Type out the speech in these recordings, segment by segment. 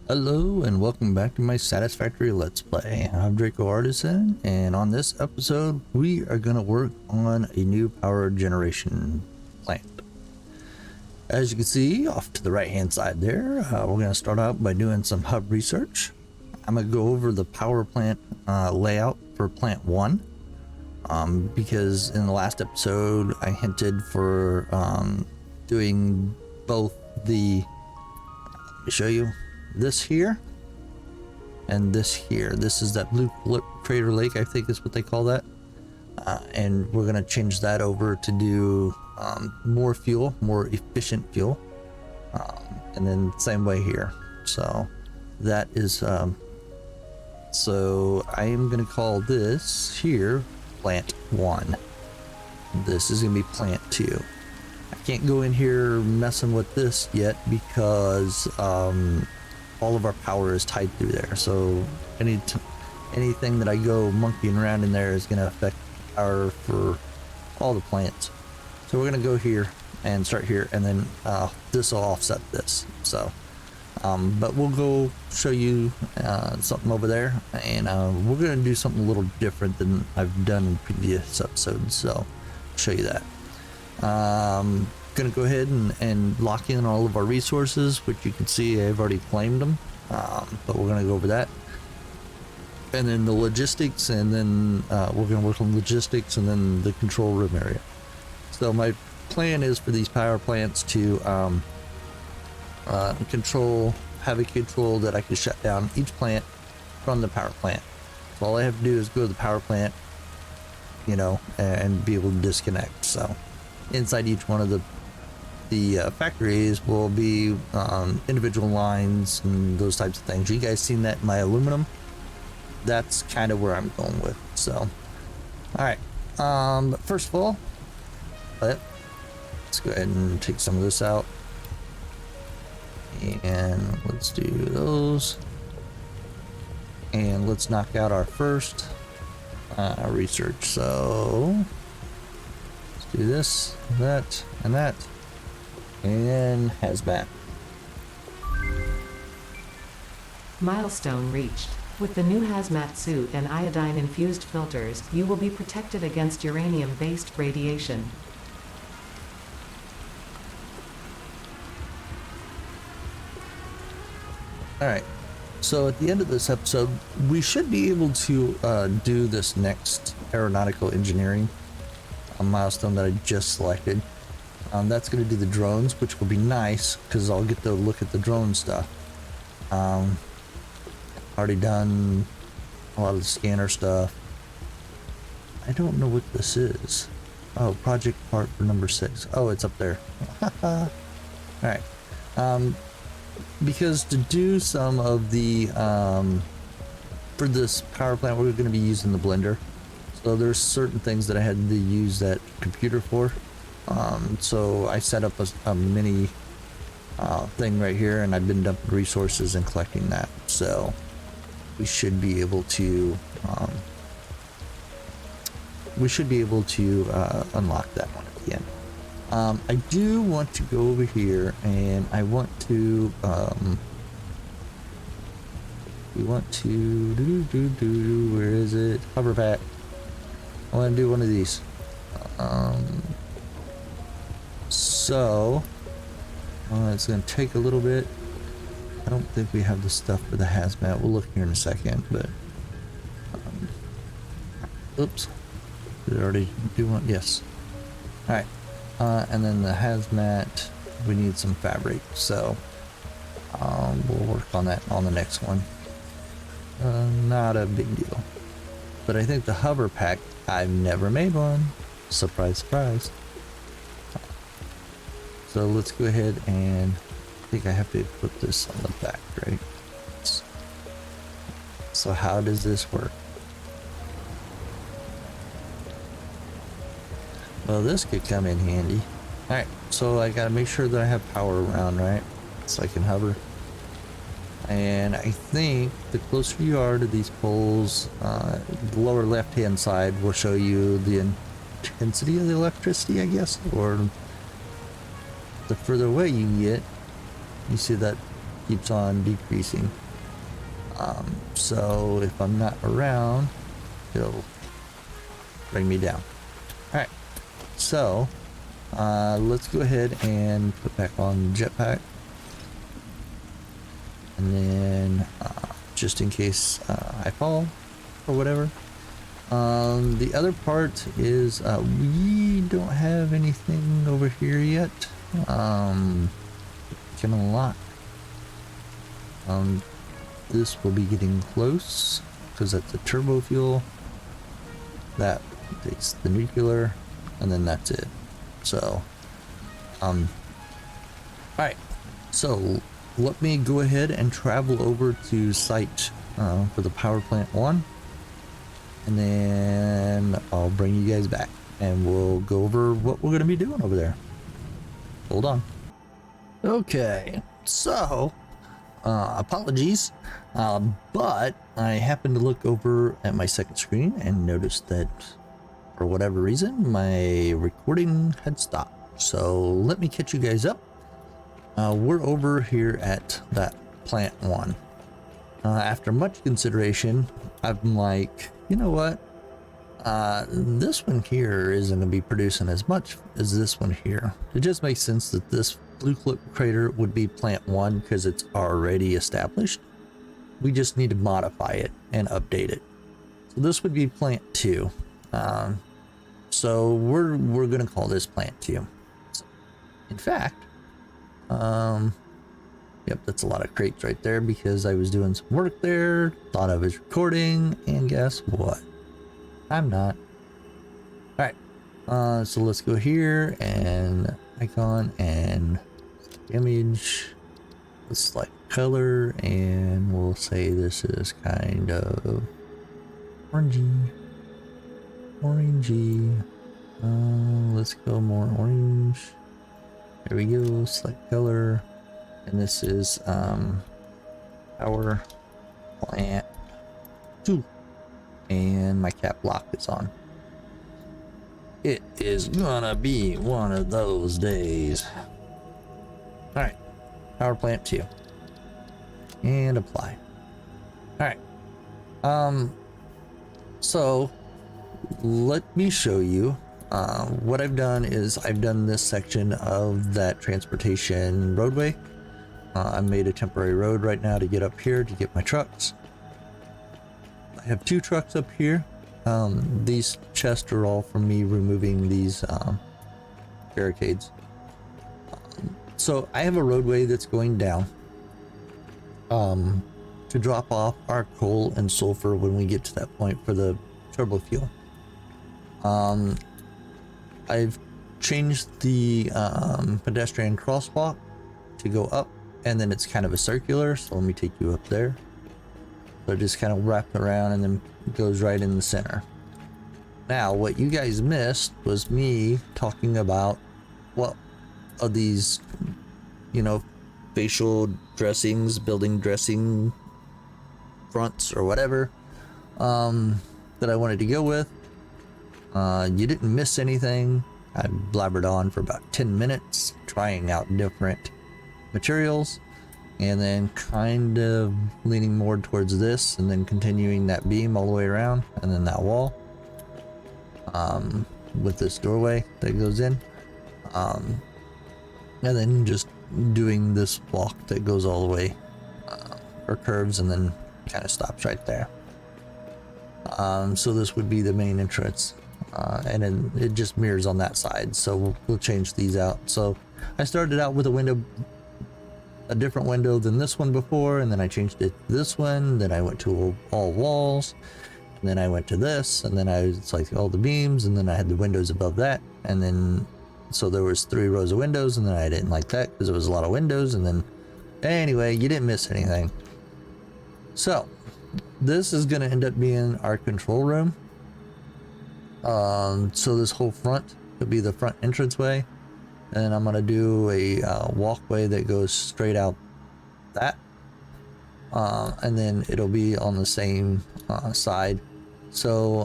Hello and welcome back to my Satisfactory Let's Play. I'm Draco Artisan, and on this episode we are going to work on a new power generation plant. As you can see off to the right hand side there, we're going to start out by doing some hub research. I'm going to go over the power plant layout for plant 1 because in the last episode I hinted for doing both the, let me show you, this here and this here. This is that blue crater lake, I think is what they call that, and we're gonna change that over to do more fuel, more efficient fuel, and then same way here. So that is so I am gonna call this here plant 1. This is gonna be plant 2. I can't go in here messing with this yet because all of our power is tied through there, so anything that I go monkeying around in there is going to affect power for all the plants. So we're going to go here and start here, and then this will offset this. So but we'll go show you something over there, and we're going to do something a little different than I've done in previous episodes, so I'll show you that. Gonna go ahead and lock in all of our resources, which you can see I've already claimed them, but we're gonna go over that, and then the logistics, and then we're gonna work on logistics and then the control room area. So my plan is for these power plants to have a control that I can shut down each plant from the power plant. So all I have to do is go to the power plant, you know, and be able to disconnect. So inside each one of the factories will be individual lines and those types of things. You guys seen that in my aluminum? That's kind of where I'm going with. So all right, but first of all, let's go ahead and take some of this out, and let's do those, and let's knock out our first research. So do this, that, and that, and hazmat. Milestone reached. With the new hazmat suit and iodine-infused filters, you will be protected against uranium-based radiation. Alright, so at the end of this episode, we should be able to do this next aeronautical engineering a milestone that I just selected. That's going to do the drones, which will be nice because I'll get to look at the drone stuff. Already done a lot of the scanner stuff. I don't know what this is. Oh, project part for number 6. Oh, it's up there. All right. Because to do some of the for this power plant, we're going to be using the blender. So there's certain things that I had to use that computer for. So I set up a mini thing right here, and I've been dumping resources and collecting that. So we should be able to unlock that one at the end. I do want to go over here, and I want to we want to where is it? Hover pack. I want to do one of these. So it's going to take a little bit. I don't think we have the stuff for the hazmat. We'll look here in a second, but oops, did I already do one? Yes. All right, and then the hazmat, we need some fabric, so we'll work on that on the next one. Not a big deal, but I think the hover pack, I've never made one. Surprise, surprise. So let's go ahead, and I think I have to put this on the back, right? So how does this work? Well, this could come in handy. Alright, so I gotta make sure that I have power around, right? So I can hover. And I think the closer you are to these poles, the lower left hand side will show you the intensity of the electricity, I guess, or the further away you get, you see that keeps on decreasing. So if I'm not around, it'll bring me down. All right, so let's go ahead and put back on jetpack, and then just in case I fall or whatever. The other part is we don't have anything over here yet. Can unlock. This will be getting close because that's a turbo fuel. That takes the nuclear, and then that's it. So, alright. So, let me go ahead and travel over to site for the power plant 1. And then I'll bring you guys back and we'll go over what we're going to be doing over there. Hold on. Okay, so apologies, but I happened to look over at my second screen and noticed that for whatever reason my recording had stopped. So let me catch you guys up. We're over here at that plant 1. After much consideration, I'm like, you know what? This one here isn't going to be producing as much as this one here. It just makes sense that this blue clip crater would be plant 1 because it's already established. We just need to modify it and update it. So this would be plant 2. So we're going to call this plant 2. In fact, yep, that's a lot of crates right there because I was doing some work there, thought I was recording, and guess what? I'm not. All right, so let's go here and icon and image. Let's select color and we'll say this is kind of orangey. Let's go more orange. There we go, select color. And this is power plant 2. And my cap lock is on. It is gonna be one of those days. Alright, power plant 2. And apply. Alright. So let me show you. What I've done is I've done this section of that transportation roadway. I made a temporary road right now to get up here to get my trucks. I have 2 trucks up here. These chests are all from me removing these barricades. So I have a roadway that's going down to drop off our coal and sulfur when we get to that point for the turbo fuel. I've changed the pedestrian crosswalk to go up, and then it's kind of a circular, so let me take you up there. So it just kind of wraps around and then goes right in the center. Now, what you guys missed was me talking about what of these, you know, facial dressings, building dressing fronts or whatever that I wanted to go with. You didn't miss anything. I blabbered on for about 10 minutes trying out different materials and then kind of leaning more towards this and then continuing that beam all the way around and then that wall with this doorway that goes in, and then just doing this walk that goes all the way or curves and then kind of stops right there. So this would be the main entrance, and then it just mirrors on that side, so we'll change these out. So I started out with a different window than this one before, and then I changed it to this one, then I went to all walls, and then I went to this, and then it's like all the beams, and then I had the windows above that, and then so there was 3 rows of windows, and then I didn't like that because there was a lot of windows, and then anyway, you didn't miss anything. So this is going to end up being our control room. So this whole front could be the front entranceway, and I'm going to do a walkway that goes straight out that, and then it'll be on the same side. So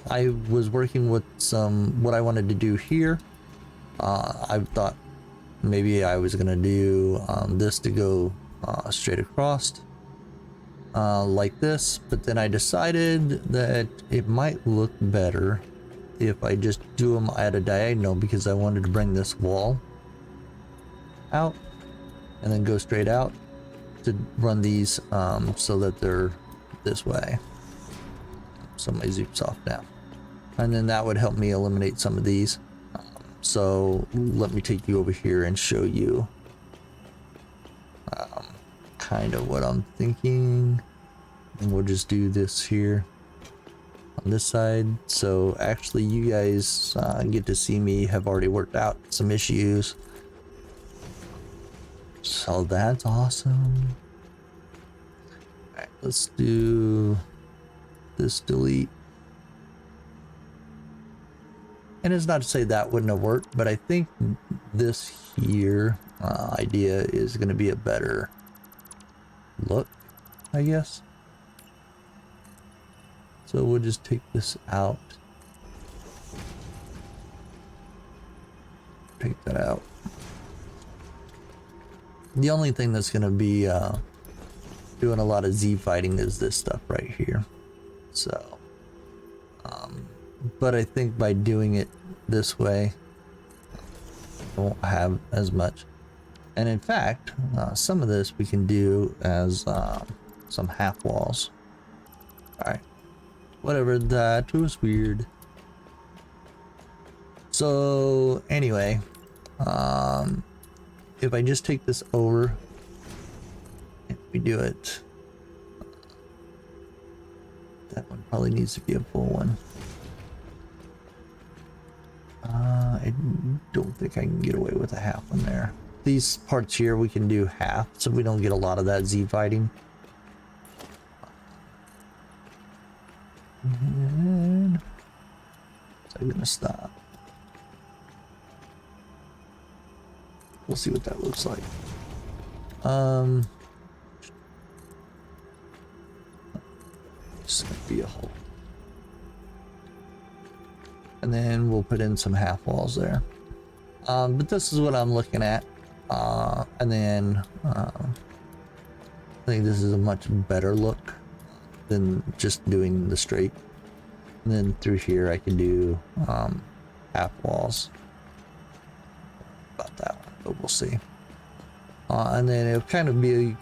I was working with what I wanted to do here. I thought maybe I was going to do this to go straight across like this, but then I decided that it might look better if I just do them at a diagonal, because I wanted to bring this wall out and then go straight out to run these so that they're this way. So my zoom's off now, and then that would help me eliminate some of these. So let me take you over here and show you kind of what I'm thinking, and we'll just do this here on this side. So actually you guys get to see me have already worked out some issues, so that's awesome. All right, let's do this delete. And it's not to say that wouldn't have worked, but I think this here idea is going to be a better look, I guess. So we'll just take this out. Take that out. The only thing that's going to be doing a lot of Z fighting is this stuff right here. So, but I think by doing it this way, I won't have as much. And in fact, some of this we can do as some half walls. All right, whatever, that was weird. So anyway, if I just take this over, if we do it, that one probably needs to be a full one. I don't think I can get away with a half one there. These parts here we can do half, so we don't get a lot of that Z fighting. And so I'm gonna stop. We'll see what that looks like. It's gonna be a hole. And then we'll put in some half walls there. But this is what I'm looking at. And then I think this is a much better look than just doing the straight. And then through here I can do half walls. About that one, but we'll see. And then it'll kind of be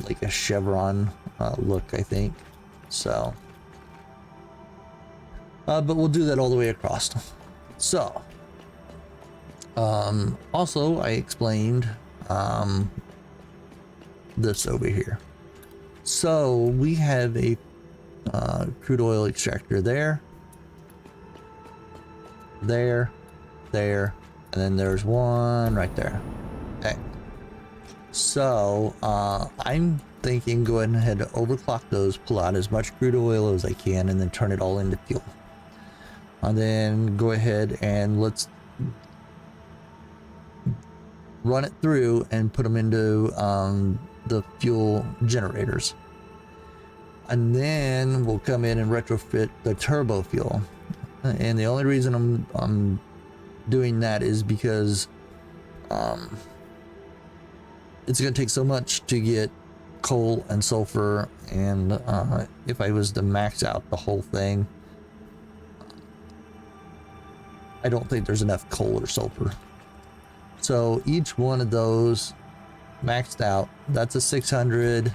like a chevron look, I think. So, but we'll do that all the way across. So, also I explained this over here. So we have a crude oil extractor there, and then there's one right there. Okay. So I'm thinking go ahead and overclock those, pull out as much crude oil as I can, and then turn it all into fuel. And then go ahead and let's run it through and put them into the fuel generators. And then we'll come in and retrofit the turbo fuel. And the only reason I'm doing that is because it's going to take so much to get coal and sulfur, and if I was to max out the whole thing, I don't think there's enough coal or sulfur. So each one of those maxed out, that's a 600. I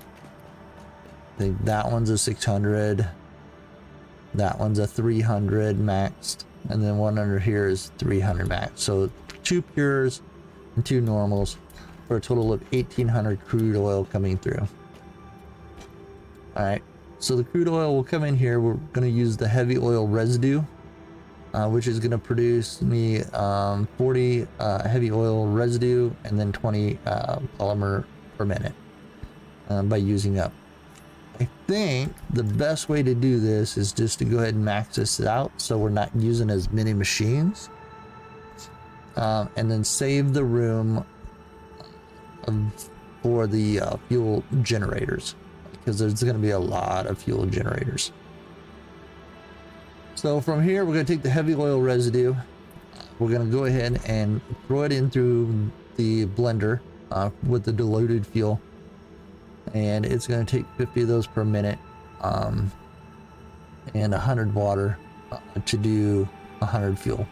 think that one's a 600. That one's a 300 maxed. And then one under here is 300 maxed. So 2 pures and 2 normals for a total of 1800 crude oil coming through. All right. So the crude oil will come in here. We're going to use the heavy oil residue, which is going to produce me 40 heavy oil residue and then 20 polymer per minute by using up. I think the best way to do this is just to go ahead and max this out so we're not using as many machines, and then save the room for the fuel generators, because there's going to be a lot of fuel generators. So from here, we're going to take the heavy oil residue. We're going to go ahead and throw it in through the blender with the diluted fuel. and it's going to take 50 of those per minute, and 100 water to do 100 fuel.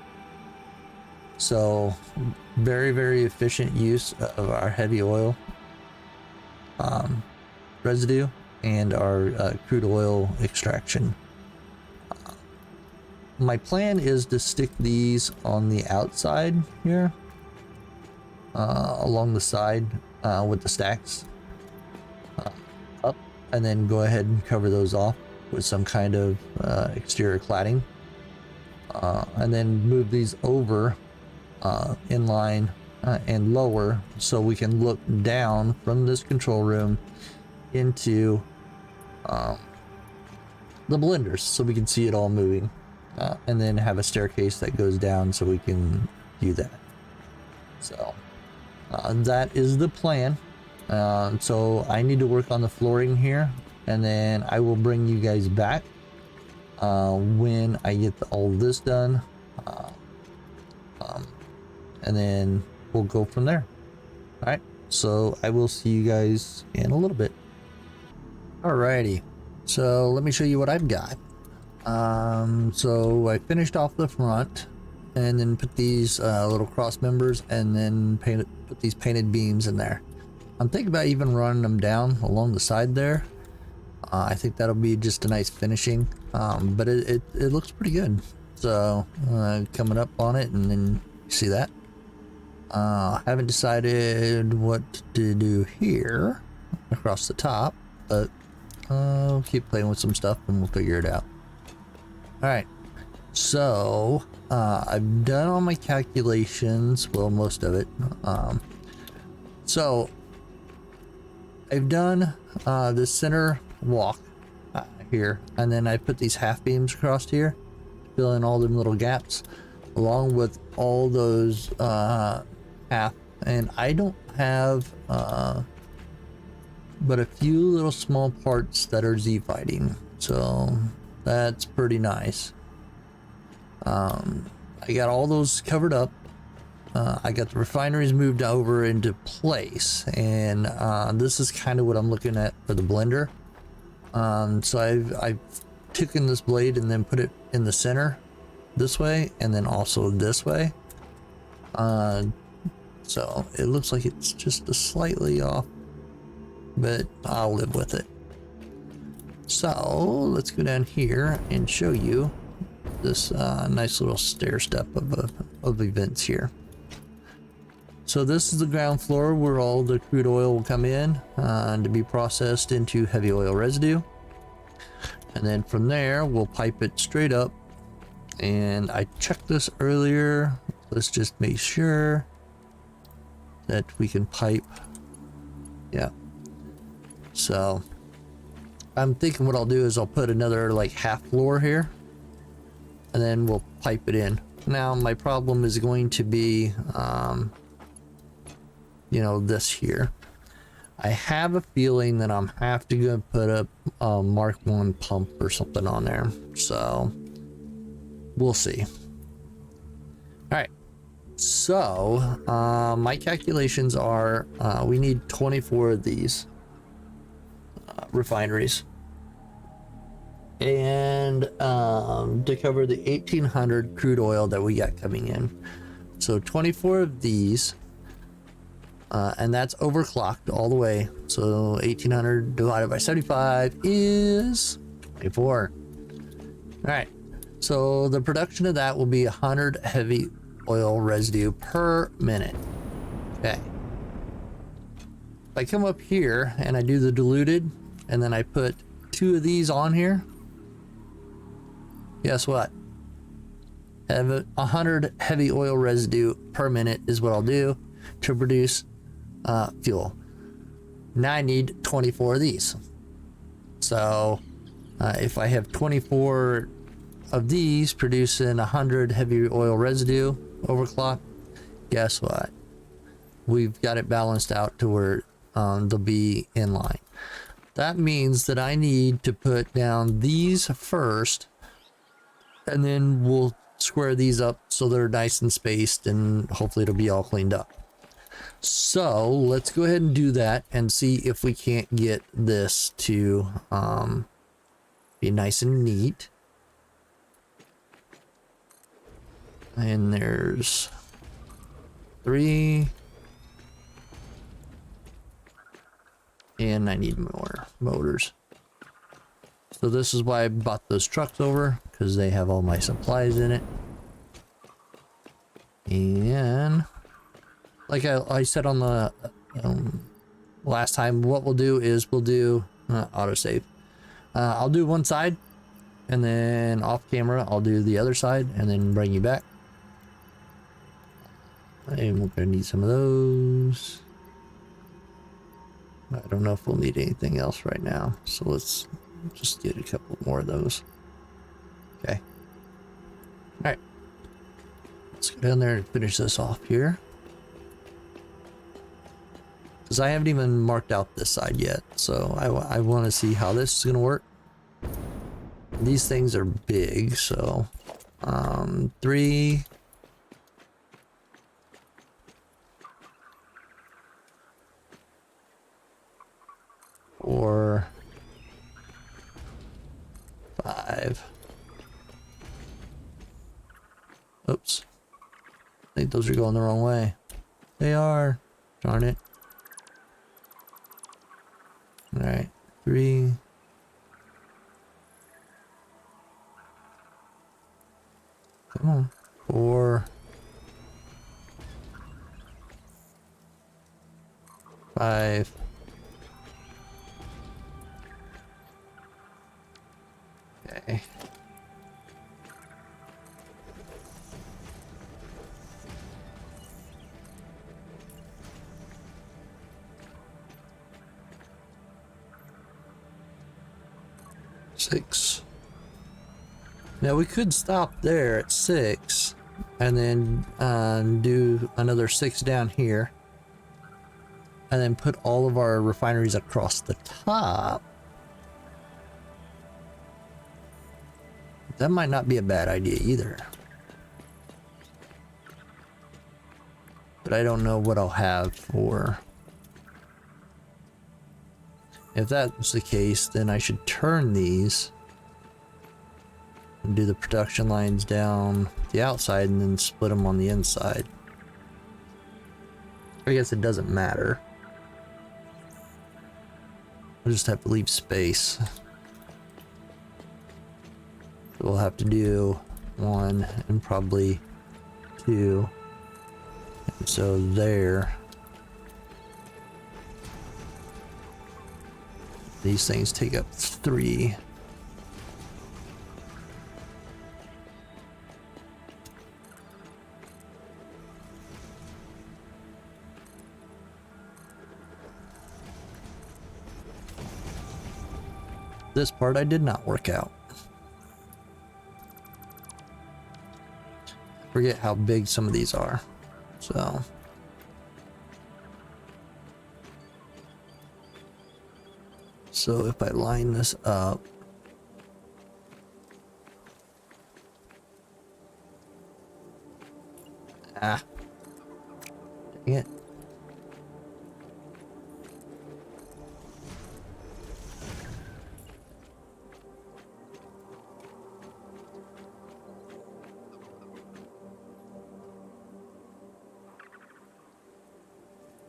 So very, very efficient use of our heavy oil residue and our crude oil extraction. My plan is to stick these on the outside here, along the side with the stacks up, and then go ahead and cover those off with some kind of exterior cladding, and then move these over in line and lower, so we can look down from this control room into the blenders, so we can see it all moving, and then have a staircase that goes down so we can view that. So that is the plan. So I need to work on the flooring here, and then I will bring you guys back when I get all this done, and then we'll go from there. All right, so I will see you guys in a little bit. Alrighty, so let me show you what I've got. So I finished off the front, and then put these little cross members, and then put these painted beams in there. I'm thinking about even running them down along the side there. I think that'll be just a nice finishing, but it looks pretty good. So coming up on it, and then you see that. Haven't decided what to do here across the top, but I'll keep playing with some stuff and we'll figure it out. All right, so I've done all my calculations, well, most of it. So I've done the center walk here, and then I put these half beams across here, fill in all them little gaps, along with all those half. And I don't have but a few little small parts that are Z fighting, so that's pretty nice. I got all those covered up. I got the refineries moved over into place, and this is kind of what I'm looking at for the blender. So I've taken this blade and then put it in the center this way, and then also this way. So it looks like it's just a slightly off, but I'll live with it. So let's go down here and show you this nice little stair step of events here. So this is the ground floor where all the crude oil will come in to be processed into heavy oil residue. And then from there, we'll pipe it straight up. And I checked this earlier. Let's just make sure that we can pipe. Yeah. So I'm thinking what I'll do is I'll put another like half floor here, and then we'll pipe it in. Now my problem is going to be you know, this here. I have a feeling that I'm have to go put a Mark 1 pump or something on there, so we'll see. All right, so my calculations are we need 24 of these refineries, and to cover the 1800 crude oil that we got coming in. So 24 of these, and that's overclocked all the way. So 1800 divided by 75 is 24. All right, so the production of that will be 100 heavy oil residue per minute. Okay, if I come up here and I do the diluted, and then I put 2 of these on here, guess what? Have 100 heavy oil residue per minute is what I'll do to produce fuel. Now I need 24 of these. So if I have 24 of these producing 100 heavy oil residue overclock, guess what? We've got it balanced out to where they'll be in line. That means that I need to put down these first, and then we'll square these up so they're nice and spaced, and hopefully it'll be all cleaned up. So let's go ahead and do that and see if we can't get this to be nice and neat. And there's 3. And I need more motors. So this is why I bought those trucks over, because they have all my supplies in it. And like I said on the last time, what we'll do is we'll do autosave. I'll do one side, and then off camera I'll do the other side, and then bring you back. And we're gonna need some of those. I don't know if we'll need anything else right now, so let's just get a couple more of those. Okay. All right. Let's go down there and finish this off here. Because I haven't even marked out this side yet, so I want to see how this is going to work. These things are big, so 3. 4, 5. Oops. I think those are going the wrong way. They are. Darn it. Alright. 3. Come on. 4. 5. Okay. Six. Now we could stop there at 6 and then do another 6 down here and then put all of our refineries across the top. That might not be a bad idea either. But I don't know what I'll have for. If that's the case, then I should turn these and do the production lines down the outside and then split them on the inside. I guess it doesn't matter. I'll just have to leave space. We'll have to do 1 and probably 2. And so there. These things take up 3. This part I did not work out. I forget how big some of these are. So if I line this up, dang it.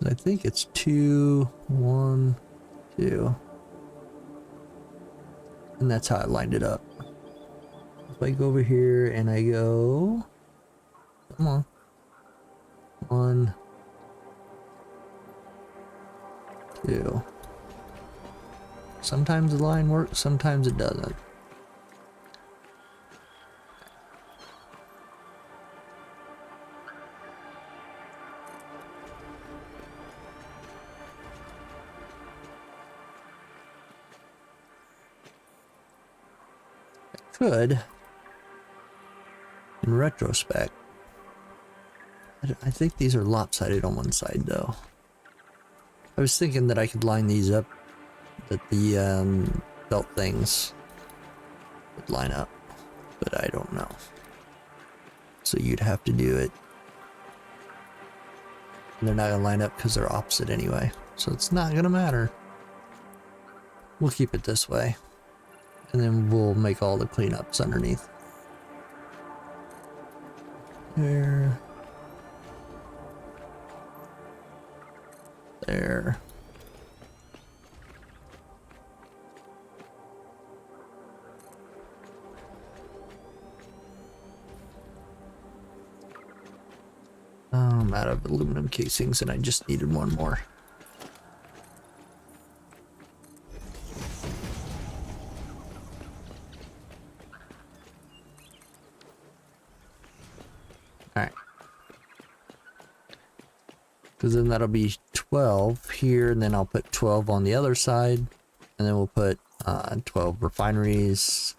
I think it's 2, 1, 2. And that's how I lined it up. If I go over here and I go, come on, 1, 2. Sometimes the line works, sometimes it doesn't. Could, in retrospect, I think these are lopsided on one side though. I was thinking that I could line these up, that the belt things would line up, but I don't know. So you'd have to do it And they're not gonna line up because they're opposite anyway. So it's not gonna matter. We'll keep it this way. And then we'll make all the cleanups underneath. There. There. I'm out of aluminum casings and I just needed one more. Alright. Because then that'll be 12 here, and then I'll put 12 on the other side, and then we'll put 12 refineries,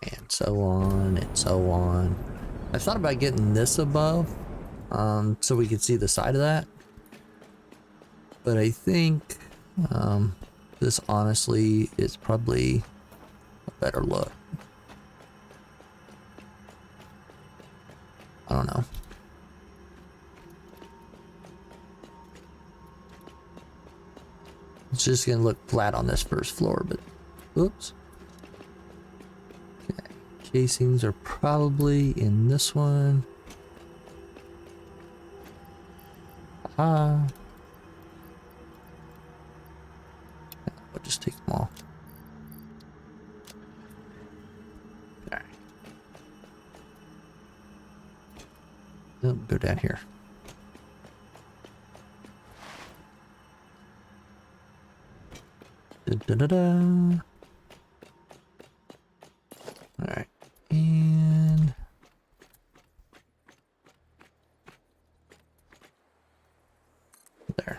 and so on, and so on. I thought about getting this above, so we could see the side of that, but I think this honestly is probably a better look. I don't know. It's just gonna look flat on this first floor, but oops. Okay. Casings are probably in this one. Aha. I'll just take them all. Okay. Go down here. Da, da, da. All right, and there.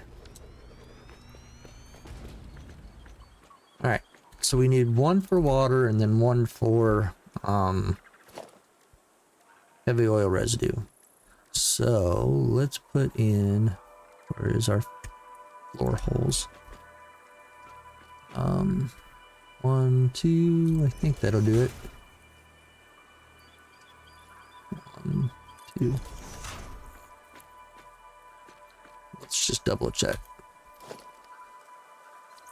All right, so we need one for water and then one for heavy oil residue. So let's put in, where is our floor holes? 1, 2, I think that'll do it. 1, 2. Let's just double check.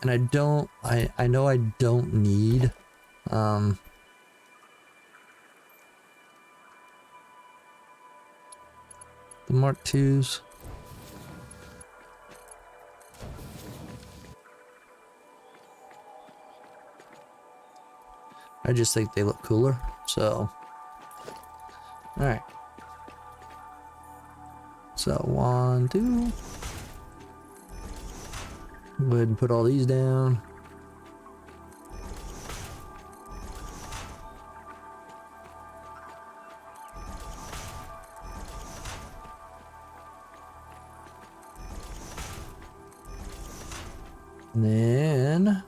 And I know I don't need the Mark IIs. I just think they look cooler, so. Alright. So 1, 2. Go ahead and put all these down. And then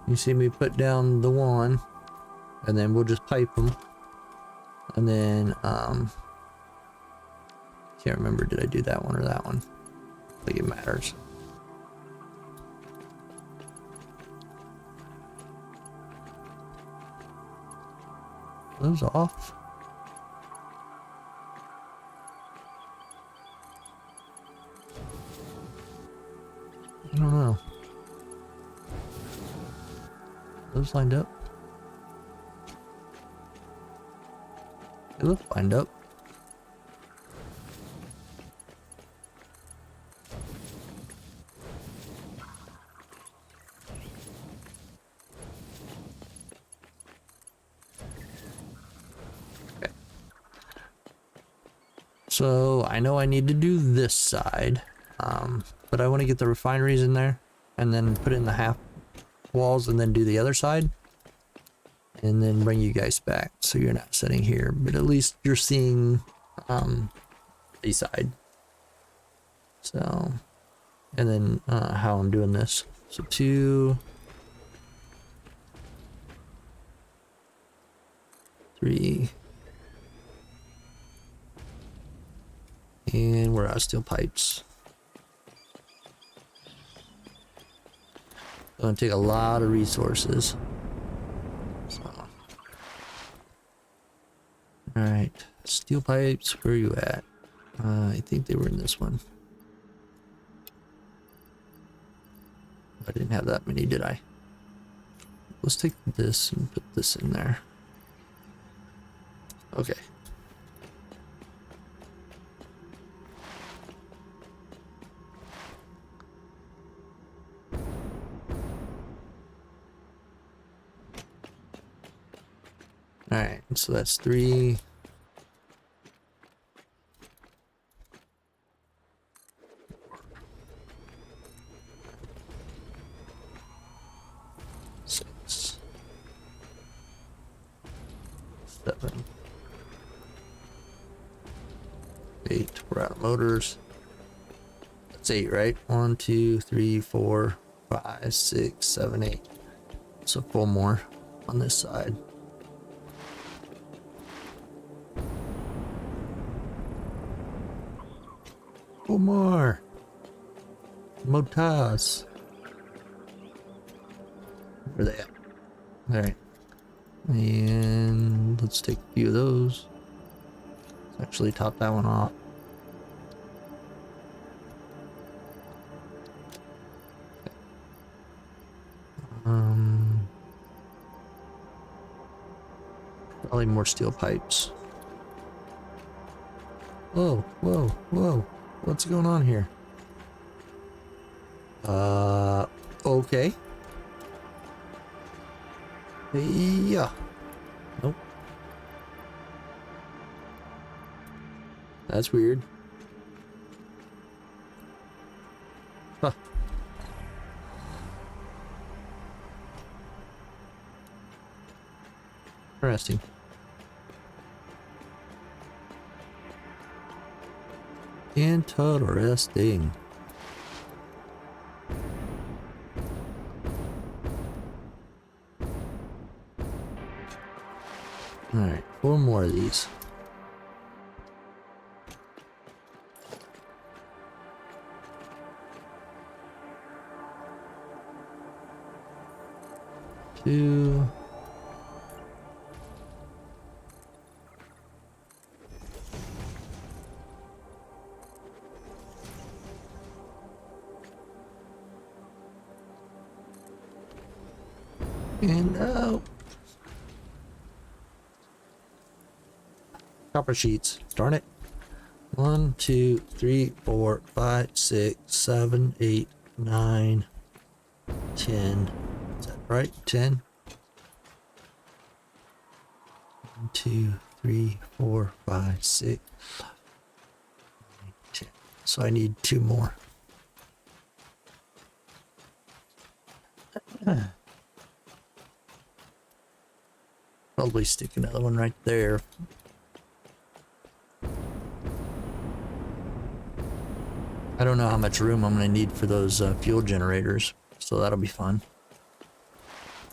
you see me put down the one, and then we'll just pipe them. And then can't remember, did I do that one or that one? I think it matters. Those off. I don't know. Those lined up. They look lined up. Okay. So I know I need to do this side, but I want to get the refineries in there and then put in the half walls and then do the other side and then bring you guys back so you're not sitting here, but at least you're seeing the side. So, and then how I'm doing this. So 2, 3, and we're out of steel pipes. It's gonna take a lot of resources. So, all right. Steel pipes, where are you at? I think they were in this one. I didn't have that many, did I? Let's take this and put this in there. Okay. Alright, so that's 3. Six. 7. 8. We're out of motors. That's 8, right? 1, 2, 3, 4, 5, 6, 7, 8. So 4 more on this side. Four more motors. Where are they at? All right, and let's take a few of those. Let's actually top that one off. Probably more steel pipes. Whoa, whoa, whoa. What's going on here? Okay. Yeah. Nope. That's weird. Huh. Interesting. Interesting. Alright, 4 more of these. Two. And out. Copper sheets. Darn it. 1, 2, 3, 4, 5, 6, 7, 8, 9, 10. Is that right? 10. 1, 2, 3, 4, 5, 6, 9, 10. So I need 2 more. Probably stick another one right there. I don't know how much room I'm going to need for those fuel generators, so that'll be fun.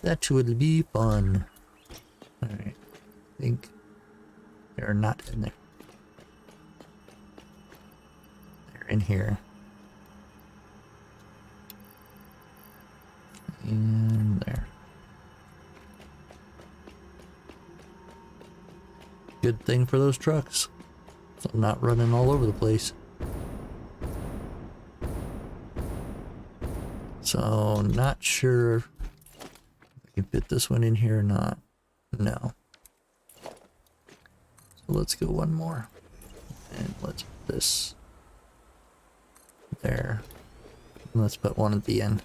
That will be fun. Alright, I think they're not in there. They're in here. And there. Good thing for those trucks. So I'm not running all over the place. So not sure if I can fit this one in here or not. No. So let's go one more. And let's put this there. And let's put one at the end.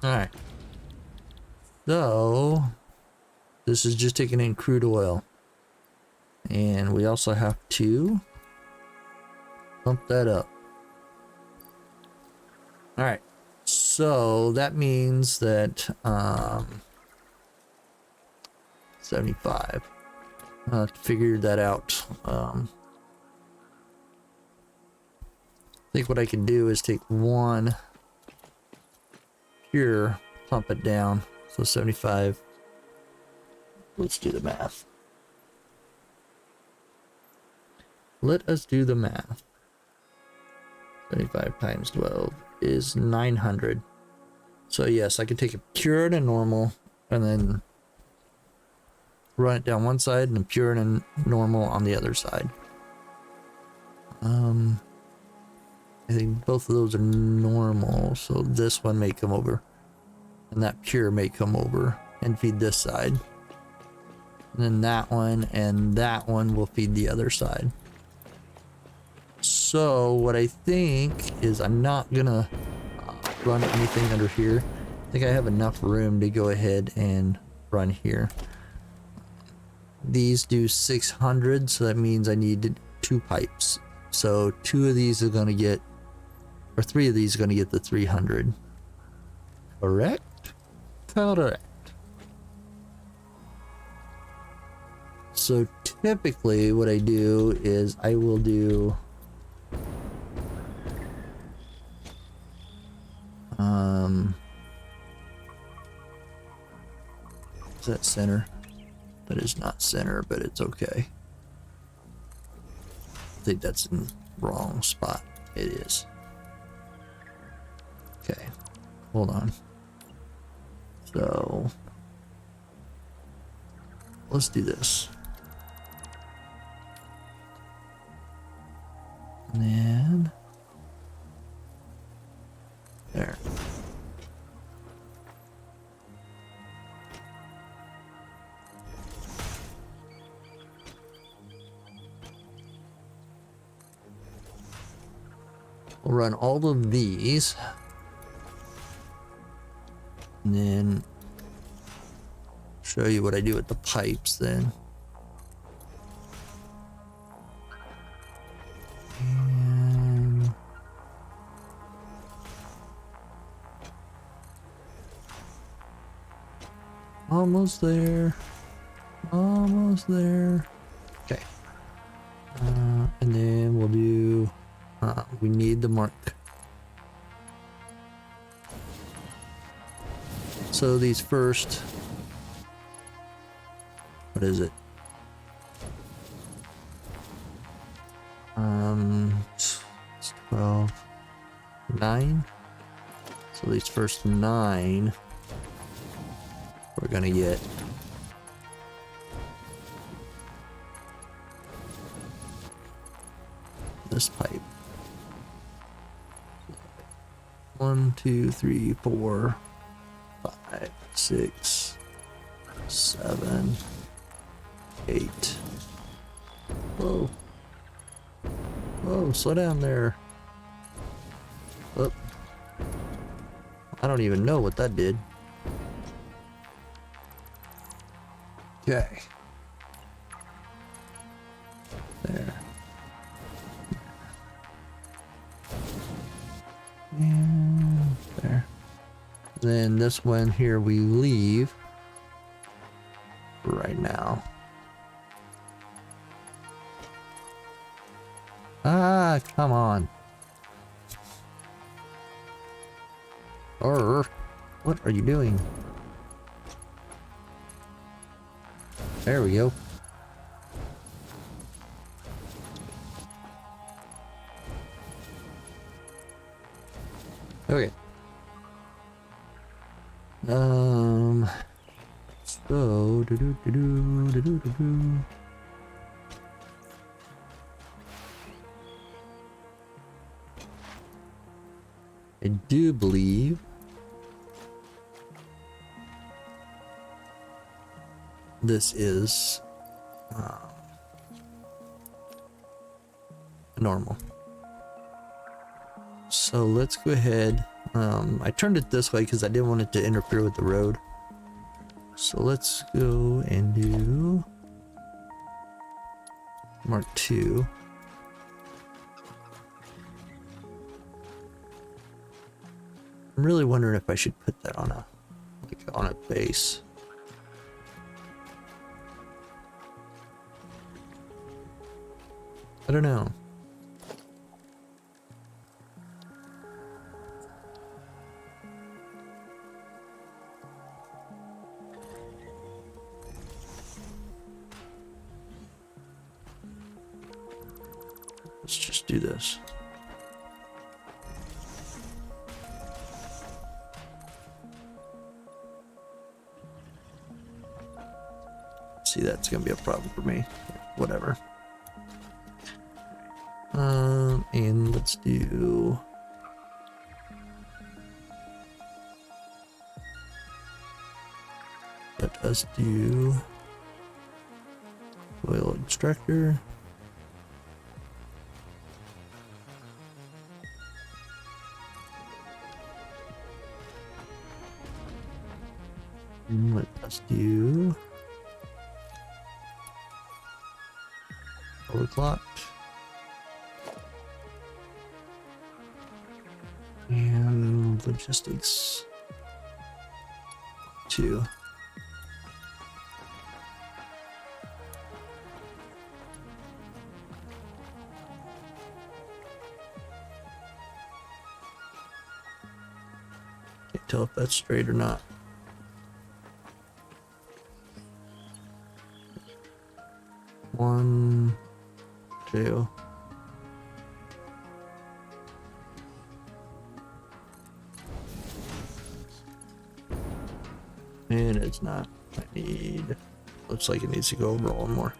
Alright. So this is just taking in crude oil. And we also have to pump that up. Alright. So that means that 75. I'll figure that out. I think what I can do is take one here, pump it down. So 75. Let's do the math. Let us do the math. 75 times 12 is 900. So yes, I could take a pure and a normal and then run it down one side and a pure and a normal on the other side. I think both of those are normal, so this one may come over and that pure may come over and feed this side. And then that one and that one will feed the other side. So what I think is I'm not gonna run anything under here. I think I have enough room to go ahead and run here. These do 600, so that means I need 2 pipes. So 2 of these are going to get, or 3 of these are going to get the 300. Correct? Correct. So typically what I do is I will do is that center? That is not center, but it's okay. I think that's in the wrong spot. It is. Okay, hold on. So let's do this. And then there. We'll run all of these. And then show you what I do with the pipes then. And almost there. Almost there. Okay. And then we'll do, we need the mark. So these first, what is it? 12, 9. So these first 9, we're gonna get this pipe. 1, 2, 3, 4, 5, 6, 7, 8. Whoa. Whoa, slow down there. Oh. I don't even know what that did. Okay. There. And there. Then this one here we leave right now. Ah, come on. What are you doing? There we go. Okay. So I do believe this is normal. So let's go ahead. I turned it this way because I didn't want it to interfere with the road. So let's go and do Mark 2. I'm really wondering if I should put that on a base. I don't know. Let's just do this. see, that's gonna be a problem for me. Whatever. And let's do. Let us do oil extractor. And let us do overclock. And logistics 2. Can't tell if that's straight or not. One, two. And it's not. I need. Looks like it needs to go over one more.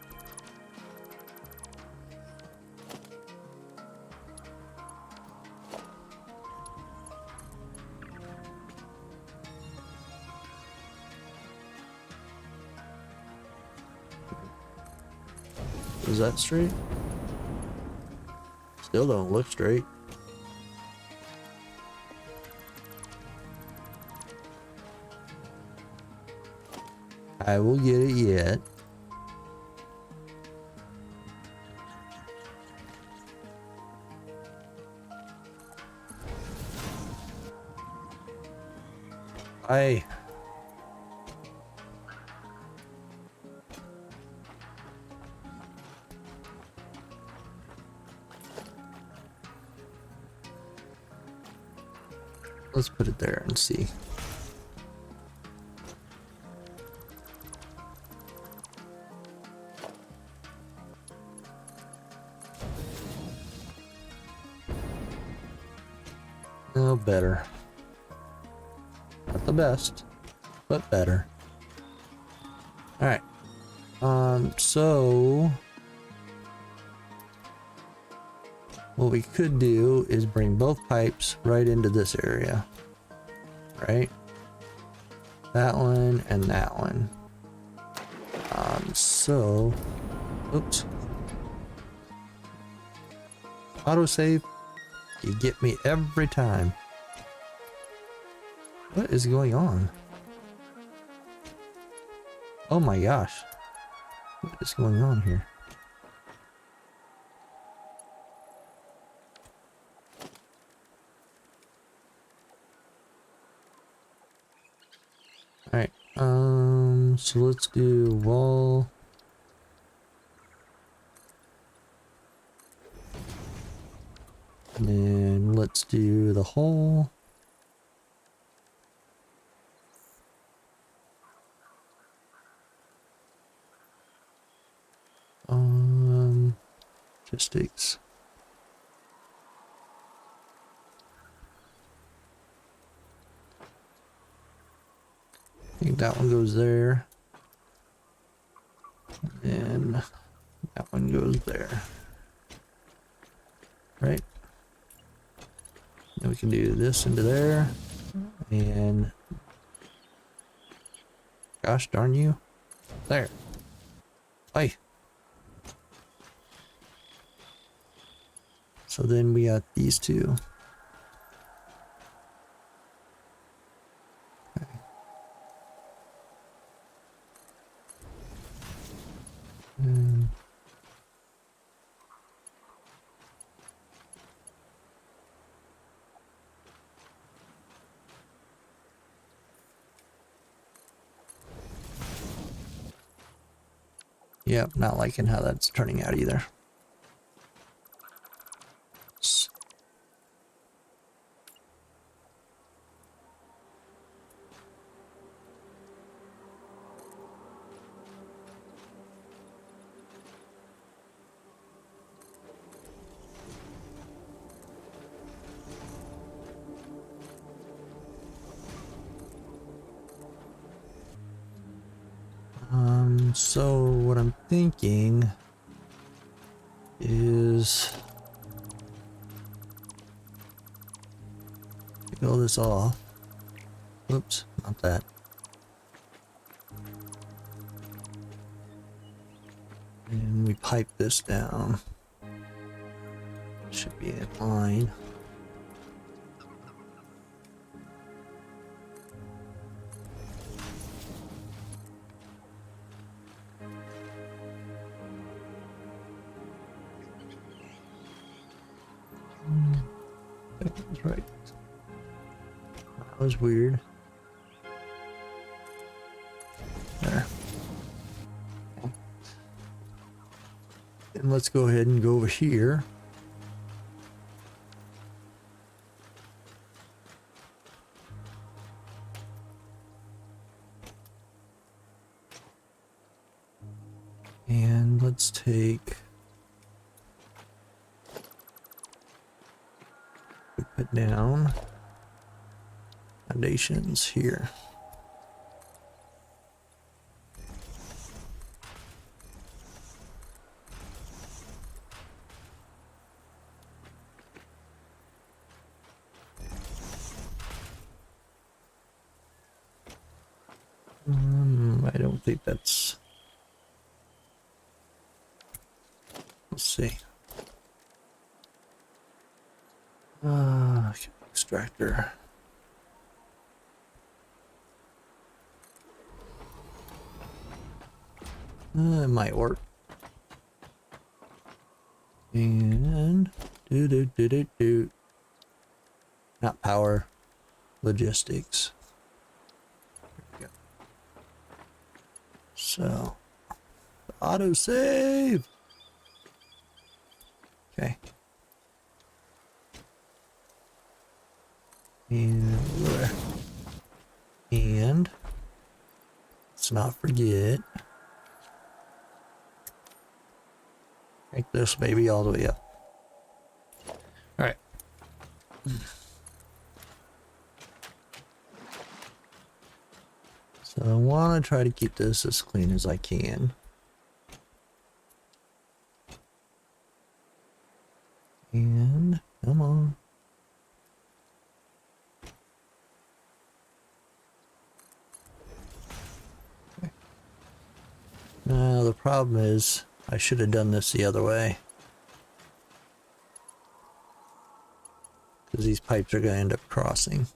Is that straight? Still don't look straight. I will get it yet. Let's put it there and see. No, better. Not the best, but better. All right. So what we could do is bring both pipes right into this area, right? That one and that one. So, oops. Autosave, you get me every time. What is going on? Oh my gosh. What is going on here? Alright, so let's do wall. And then let's do the hole. Logistics. I think that one goes there. And that one goes there. Right? Then we can do this into there. And gosh darn you. There. Hey. So then we got these two. Okay. And yeah, not liking how that's turning out either. So what I'm thinking is take all this off. Oops, not that. And we pipe this down. Should be in line. That was right. That was weird. There. And let's go ahead and go over here. And let's take, we put down foundations here. I don't think that's, let's see. Extractor. It might work. And do. Not power, logistics. There we go. So, auto save. Okay. And let's not forget. Make this baby all the way up. All right. So I want to try to keep this as clean as I can. And come on. Okay. Now the problem is I should have done this the other way. Because these pipes are going to end up crossing.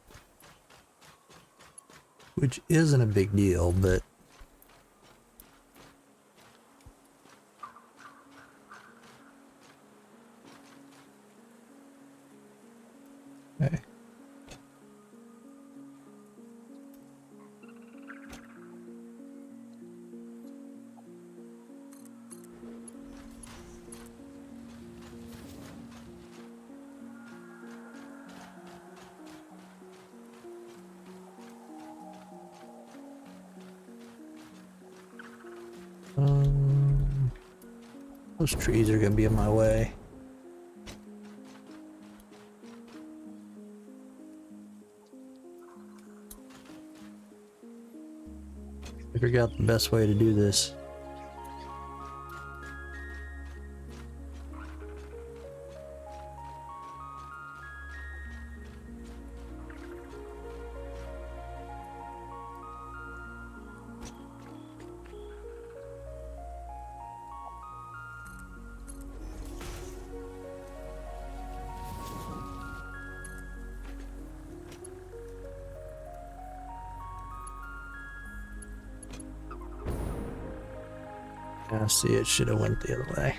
Which isn't a big deal, but okay. Those trees are going to be in my way. I figured out the best way to do this. I see, it should have went the other way.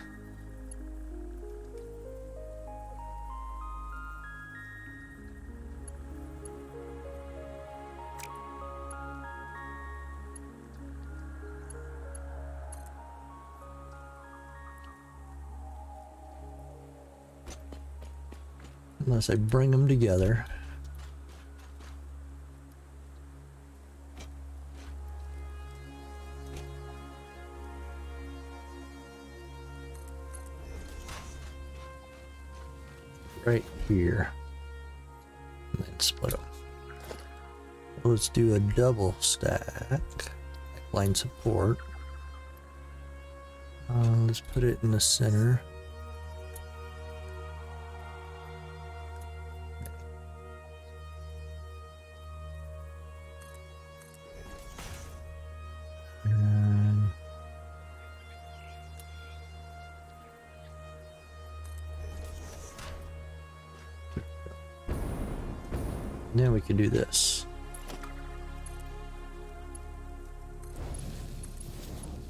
Unless I bring them together. Right here. And then split them. Let's do a double stack. Line support. let's put it in the center. And then we can do this.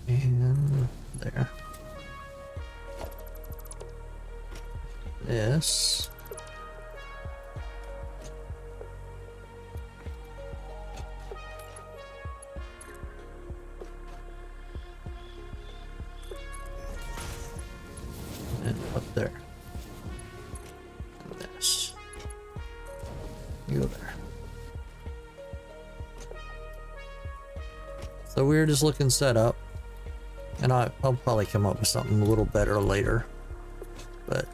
And there. This. And up there. And this. You go there. So weirdest looking setup. And I'll probably come up with something a little better later. But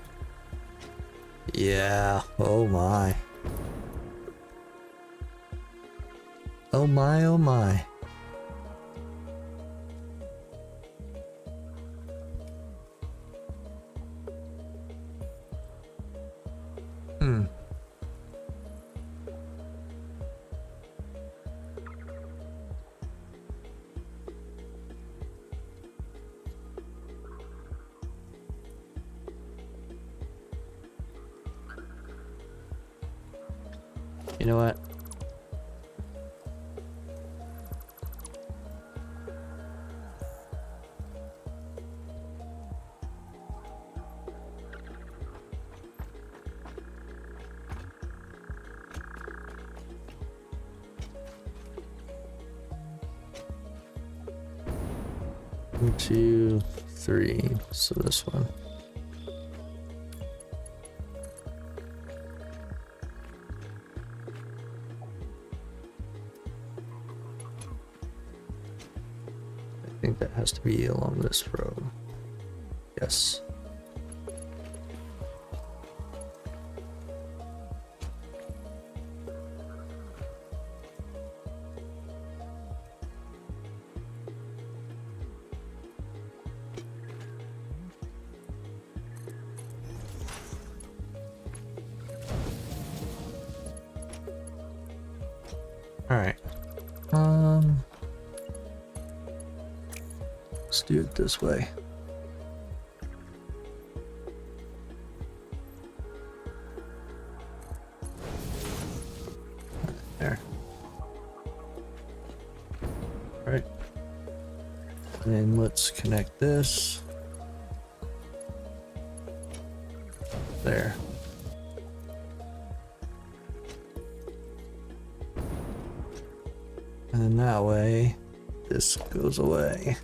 yeah, oh my. Oh my, oh my. You know what? One, two, three. So this one. I think that has to be along this road. Yes. All right. Let's do it this way. There. All right. And let's connect this. There. And that way, this goes away.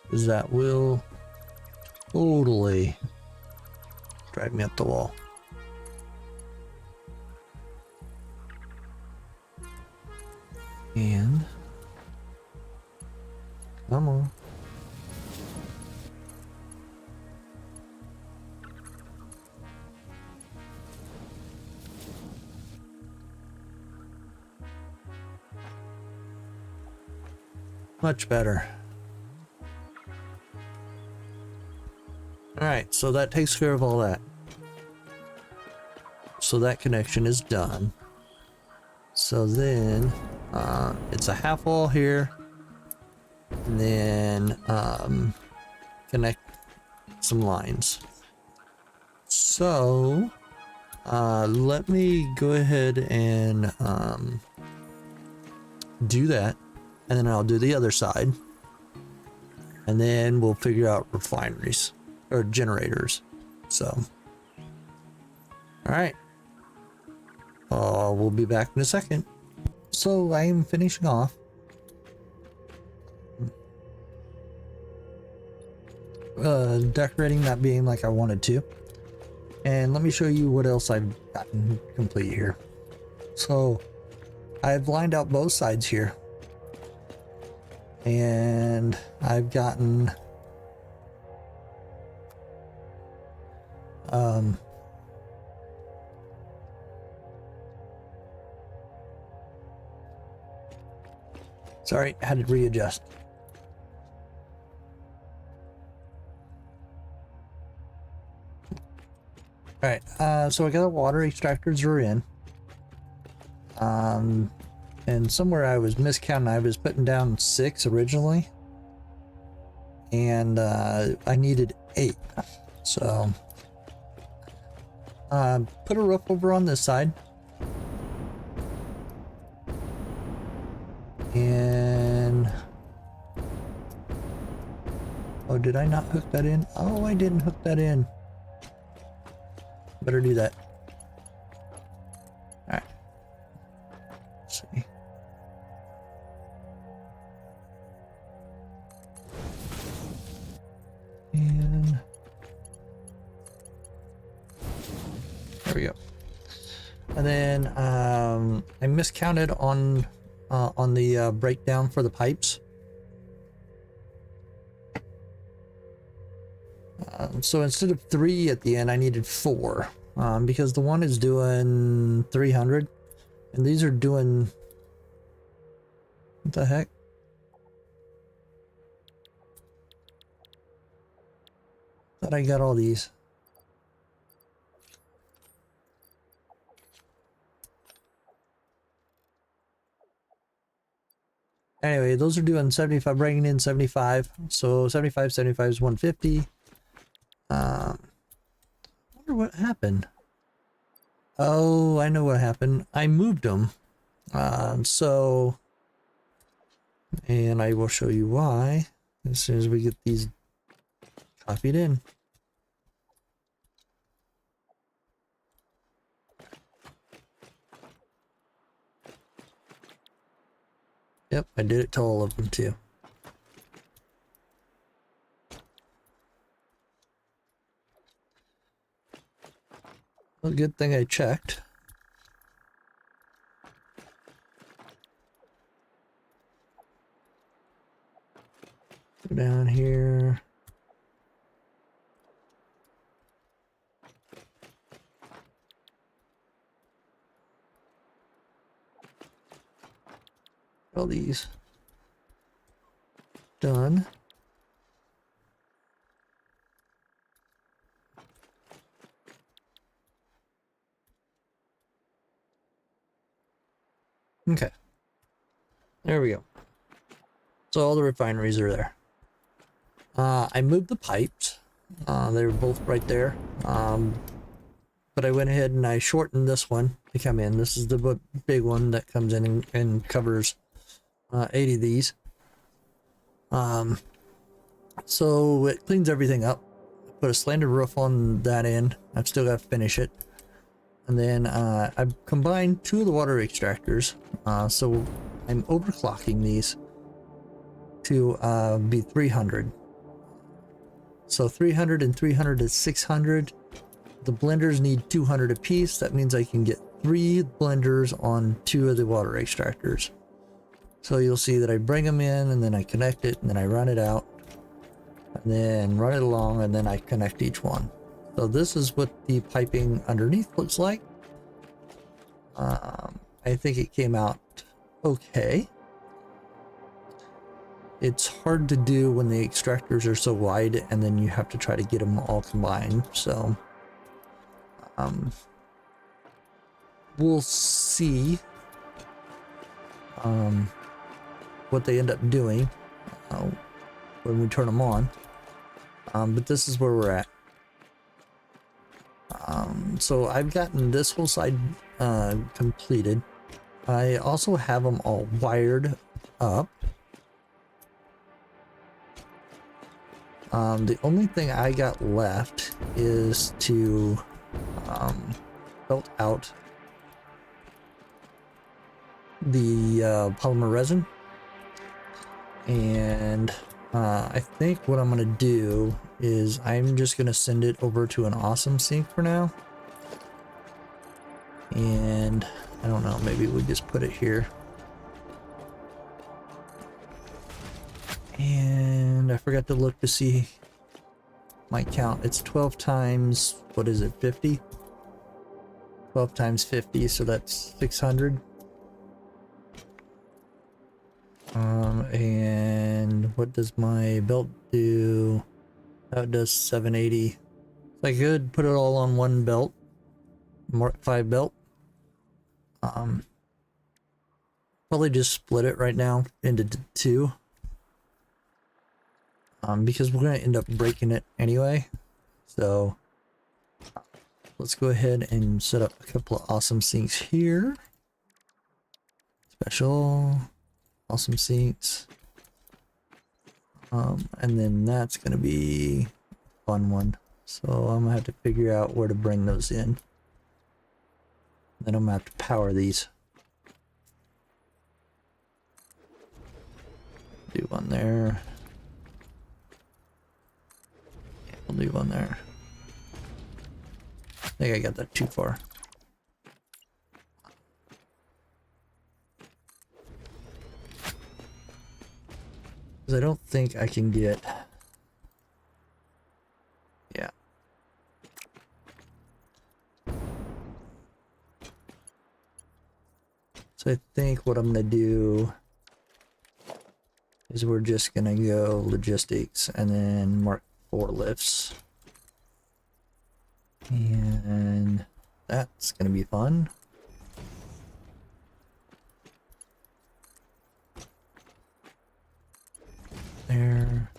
Because that will totally drive me up the wall. And come on. Much better. All right, so that takes care of all that. So that connection is done. So then it's a half wall here, and then connect some lines. So let me go ahead and do that, and then I'll do the other side, and then we'll figure out refineries or generators. So all right, we'll be back in a second. So I am finishing off. Decorating that being like I wanted to. And let me show you what else I've gotten complete here. So I've lined out both sides here. And I've gotten Sorry, I had to readjust. Alright, so I got the water extractors are in. And somewhere I was miscounting. I was putting down 6 originally. And I needed 8. So put a roof over on this side. And oh, did I not hook that in? Oh, I didn't hook that in. Better do that. All right. Let's see. And there we go. And then I miscounted on the breakdown for the pipes. So instead of 3 at the end, I needed 4 because the one is doing 300 and these are doing, what the heck? Thought I got all these. Anyway, those are doing 75, bringing in 75. So 75 is 150. I wonder what happened. Oh, I know what happened. I moved them. So, and I will show you why as soon as we get these copied in. Yep, I did it to all of them too. Well, good thing I checked. Go down here. All these done. Okay. There we go. So all the refineries are there. I moved the pipes. They were both right there. But I went ahead and I shortened this one to come in. This is the big one that comes in and covers 80 of these. So it cleans everything up. Put a slanted roof on that end. I've still got to finish it. And then I've combined 2 of the water extractors. So I'm overclocking these to be 300. So 300 and 300 is 600. The blenders need 200 apiece. That means I can get 3 blenders on 2 of the water extractors. So you'll see that I bring them in and then I connect it and then I run it out and then run it along and then I connect each one. So this is what the piping underneath looks like. I think it came out okay. It's hard to do when the extractors are so wide and then you have to try to get them all combined. So we'll see what they end up doing when we turn them on. But this is where we're at. So I've gotten this whole side completed. I also have them all wired up. The only thing I got left is to belt out the polymer resin, and I think what I'm gonna do is I'm just gonna send it over to an awesome sink for now, and I don't know, maybe we just put it here. And I forgot to look to see my count. It's 12 times, what is it, 50? 12 times 50, so that's 600. And what does my belt do? That does 780. I could put it all on one belt, Mark 5 belt. Probably just split it right now into two. Because we're gonna end up breaking it anyway. So let's go ahead and set up a couple of awesome sinks here. Special, awesome sinks. And then that's gonna be a fun one. So I'm gonna have to figure out where to bring those in. Then I'm gonna have to power these. Do one there. Yeah, we'll do one there. I think I got that too far. Because I don't think I can get... Yeah. So I think what I'm gonna do is we're just gonna go logistics and then mark 4 lifts. And that's gonna be fun. There.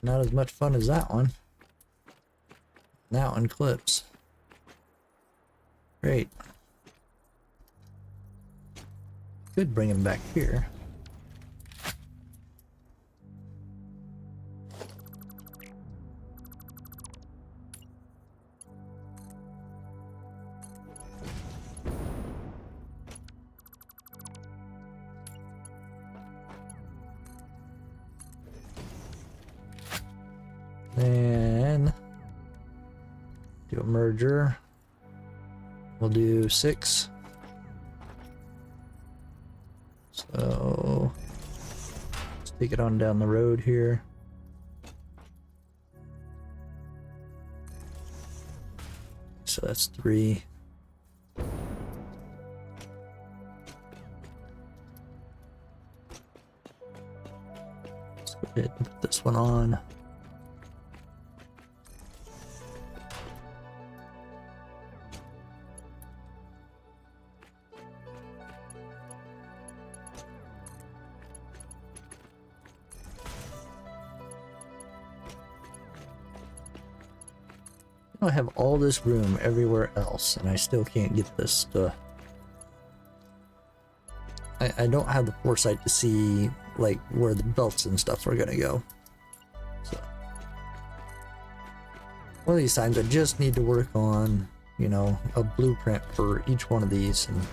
Not as much fun as that one. That one clips. Great. Could bring him back here. Then do a merger. We'll do 6. So let's take it on down the road here. So that's 3. Let's go ahead and put this one on. I have all this room everywhere else, and I still can't get this to... I don't have the foresight to see, like, where the belts and stuff are gonna go. So, one of these times I just need to work on, you know, a blueprint for each one of these. And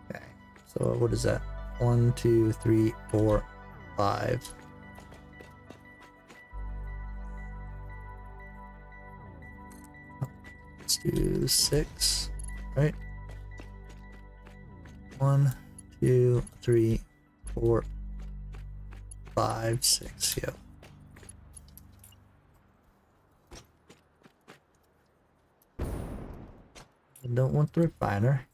okay, so what is that? 1, 2, 3, 4, 5. Let's do 6, right? 1, 2, 3, 4, 5, 6, yep. I don't want the refiner.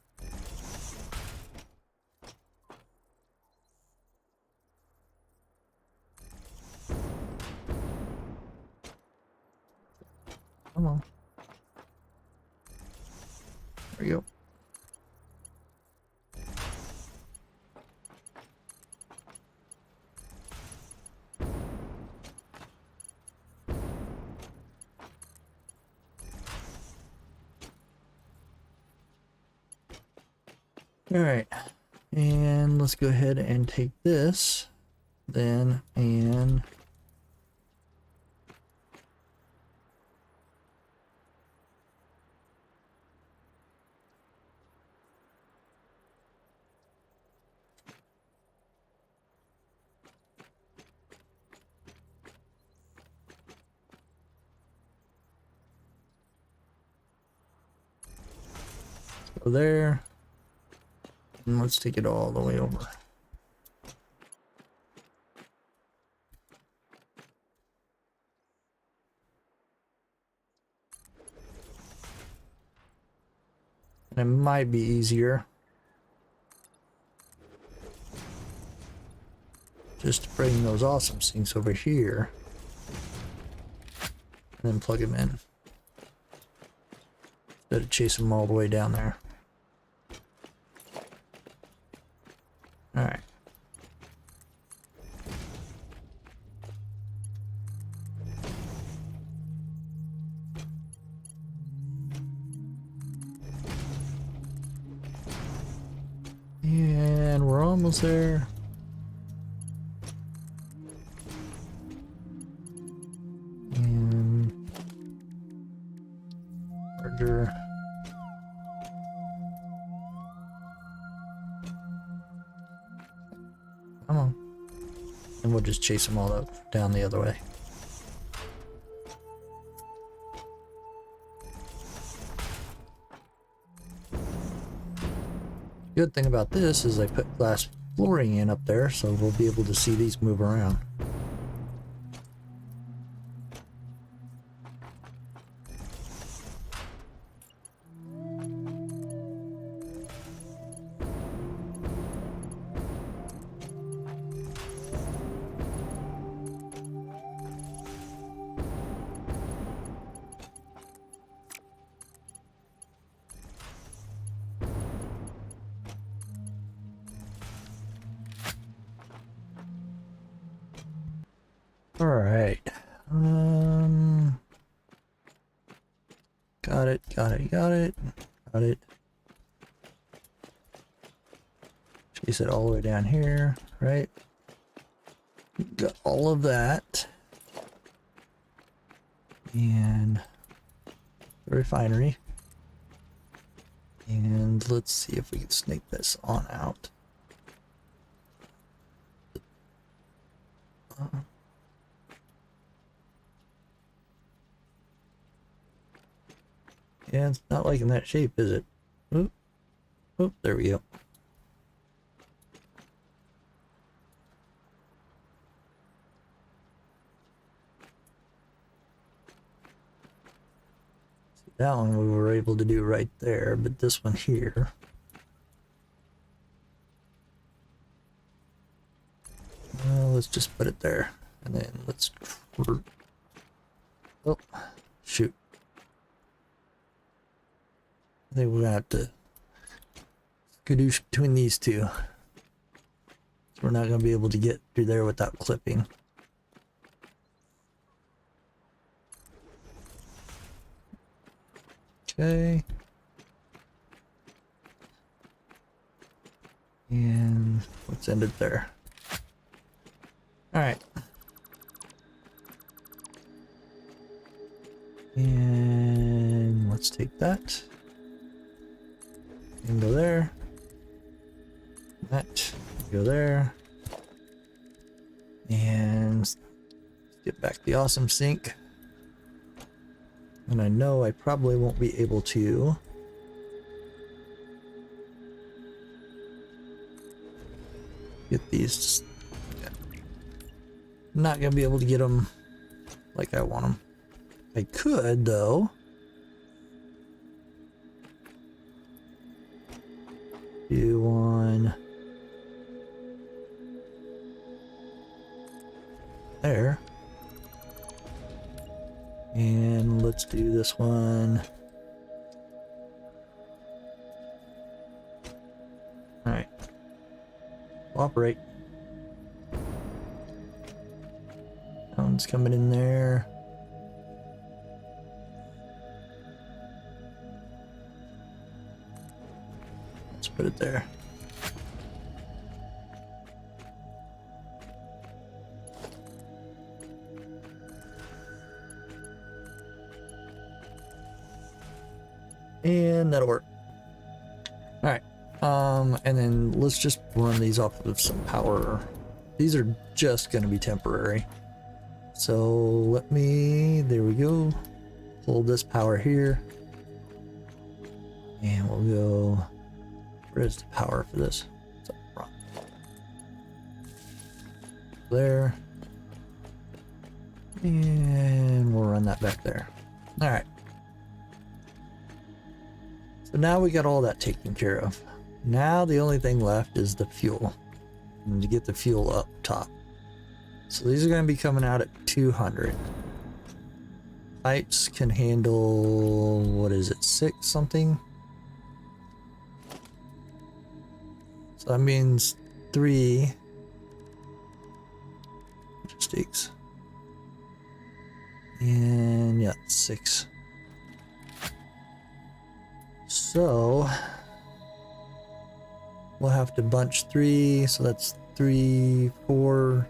Come on. There we go. All right, and let's go ahead and take this then and go there. And let's take it all the way over. And it might be easier just to bring those awesome sinks over here and then plug them in instead of chasing them all the way down there. All right. And we're almost there. And merger. Come on. And we'll just chase them all up down the other way. Good thing about this is I put glass flooring in up there, so we'll be able to see these move around. All right. Got it. Got it. Chase it all the way down here, right? Got all of that. And the refinery. And let's see if we can snake this on out. Yeah, it's not liking that shape, is it? Oop. Oop, there we go. See, that one we were able to do right there, but this one here. Well, let's just put it there. And then let's... Oh, shoot. I think we're gonna have to skadoosh between these two. So we're not gonna be able to get through there without clipping. Okay. And let's end it there. Alright. And let's take that. And go there. That. Go there. And get back the awesome sink. And I know I probably won't be able to get these. I'm not gonna be able to get them like I want them. I could though. Do one there. And let's do this one. Alright. Cooperate. That one's coming in there. Let's put it there. And that'll work. All right. And then let's just run these off of some power. These are just going to be temporary. So let me, there we go. Hold this power here. And we'll go, where's the power for this? It's up front. There. And we'll run that back there. All right. So now we got all that taken care of. Now the only thing left is the fuel. And to get the fuel up top. So these are going to be coming out at 200. Pipes can handle, what is it, 6 something? So that means 3 stakes. And yeah, 6. So we'll have to bunch 3, so that's 3, 4.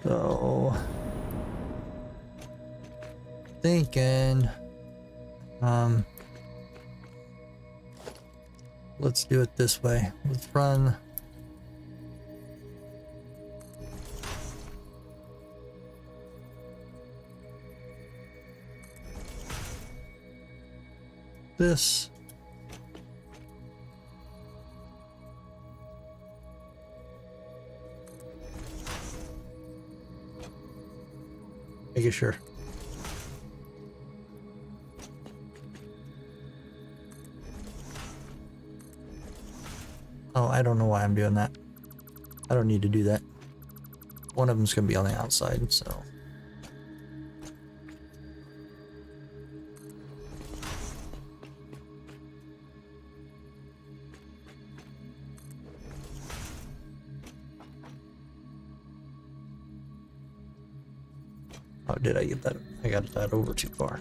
So thinking let's do it this way. Let's run this. Making sure. Oh, I don't know why I'm doing that. I don't need to do that. One of them's gonna be on the outside, so. Oh, did I get that? I got that over too far.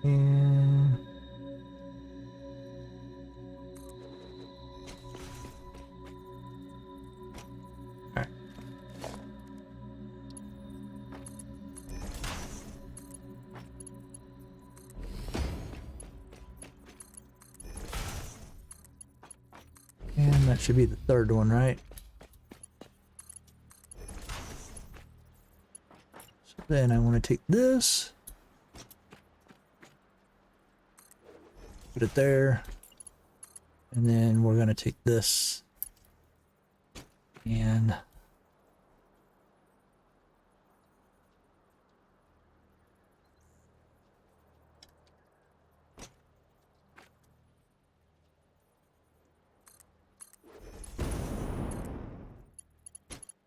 And all right. And that should be the third one, right? So then I want to take this, put it there, and then we're going to take this and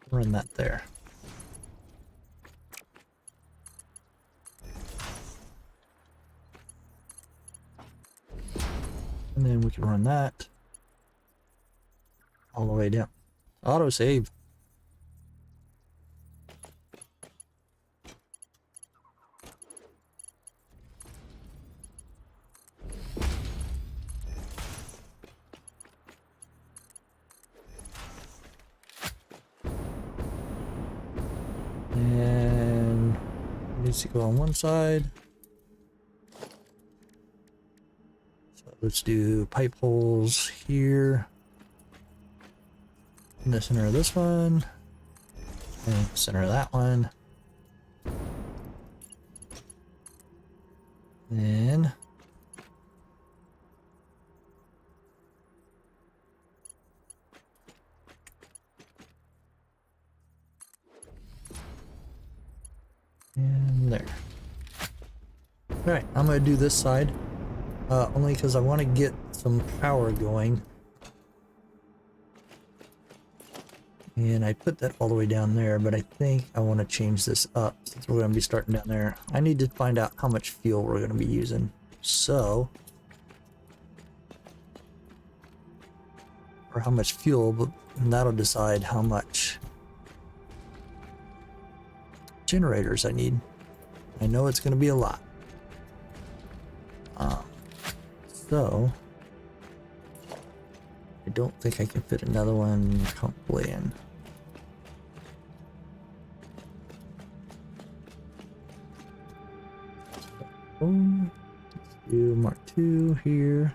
run that there. And then we can run that all the way down. Auto save. And it needs to go on one side. So let's do pipe holes here. In the center of this one. And the center of that one. Then and there. Alright, I'm going to do this side. Only because I want to get some power going. And I put that all the way down there, but I think I want to change this up since we're going to be starting down there. I need to find out how much fuel we're going to be using. So, or how much fuel, but that'll decide how much generators I need. I know it's going to be a lot. So, I don't think I can fit another one comfortably in. Let's do Mark II here.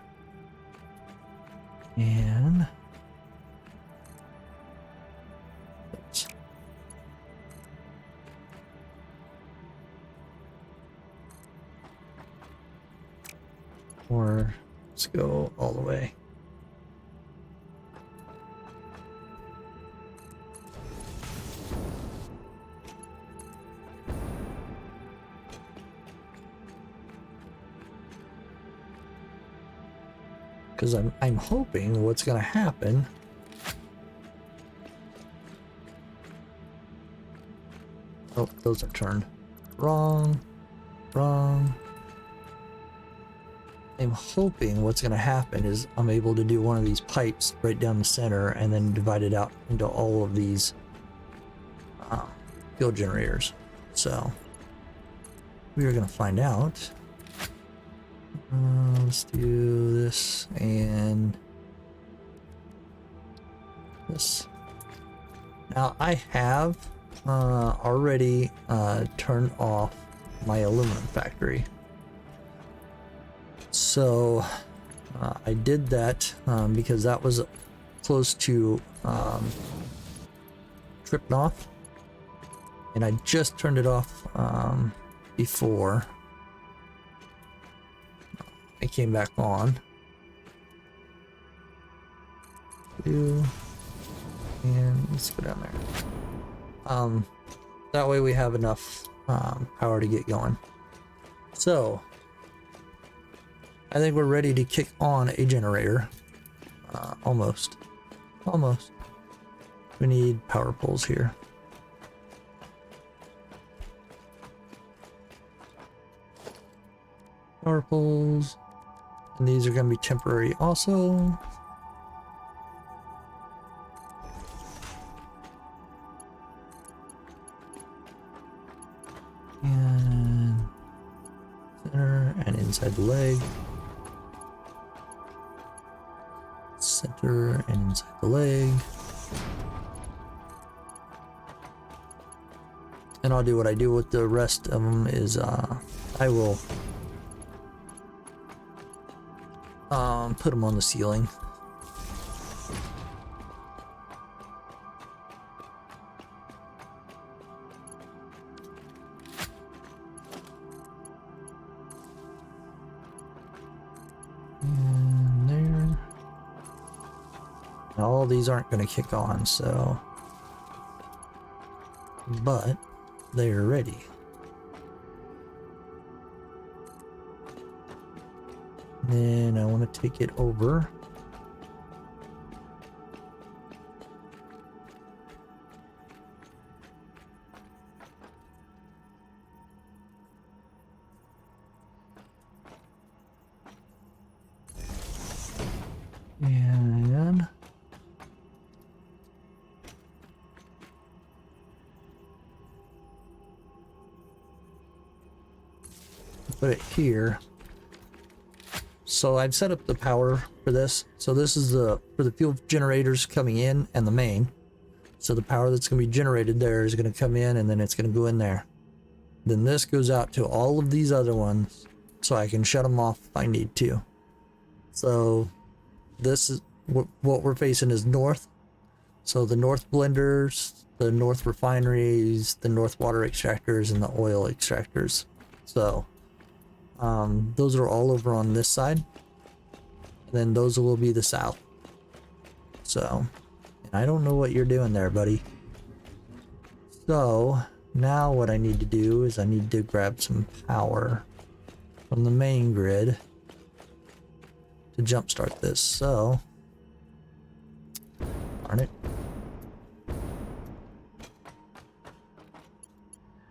And oops. Or let's go all the way. Because I'm hoping what's going to happen. Oh, those are turned. Wrong. Wrong. I'm hoping what's going to happen is I'm able to do one of these pipes right down the center and then divide it out into all of these fuel generators. So we are going to find out. Let's do this and this. Now I have already turned off my aluminum factory. So I did that because that was close to tripping off, and I just turned it off before I came back on. And let's go down there. That way we have enough power to get going. So I think we're ready to kick on a generator. Almost. We need power poles here. Power poles. And these are going to be temporary also. And center and inside the leg. Center and inside the leg. And I'll do what I do with the rest of them is I will put them on the ceiling. And there. Now all these aren't going to kick on, so, but they're ready. Then I want to take it over. And put it here. So I've set up the power for this. So this is for the fuel generators coming in and the main. So the power that's going to be generated there is going to come in and then it's going to go in there. Then this goes out to all of these other ones so I can shut them off if I need to. So this is what we're facing is north. So the north blenders, the north refineries, the north water extractors, and the oil extractors. So those are all over on this side. And then those will be the south. So, and I don't know what you're doing there, buddy. So now what I need to do is I need to grab some power from the main grid to jumpstart this. So, darn it.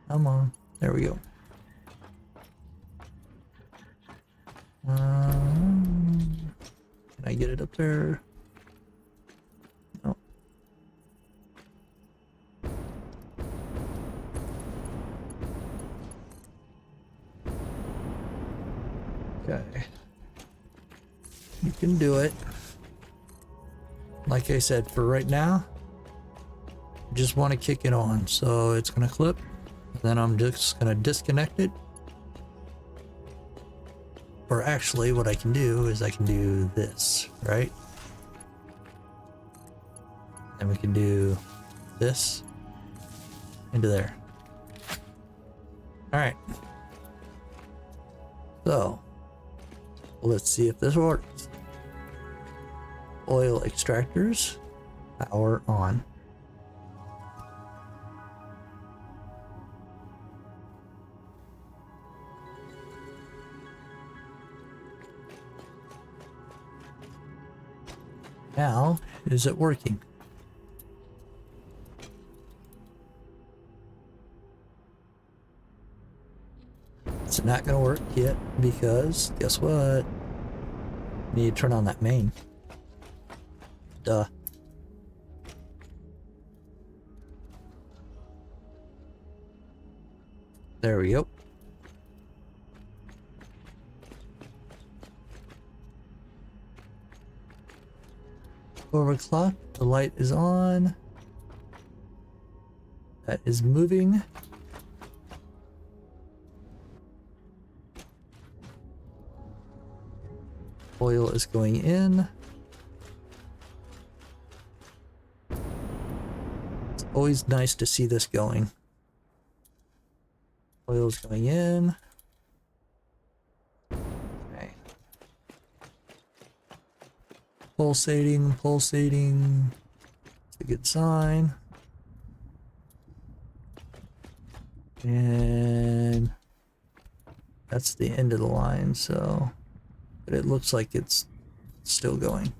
Come on. There we go. Can I get it up there? No. Okay. You can do it. Like I said, for right now, just want to kick it on. So it's going to clip. Then I'm just going to disconnect it. Or actually, what I can do is I can do this, right? And we can do this into there. All right. So, let's see if this works. Oil extractors, power on. Now, is it working? It's not gonna work yet because guess what? Need to turn on that main. Duh. There we go. Overclock. The light is on. That is moving. Oil is going in. It's always nice to see this going. Oil is going in. Okay. Pulsating, pulsating. It's a good sign. And that's the end of the line, so but it looks like it's still going.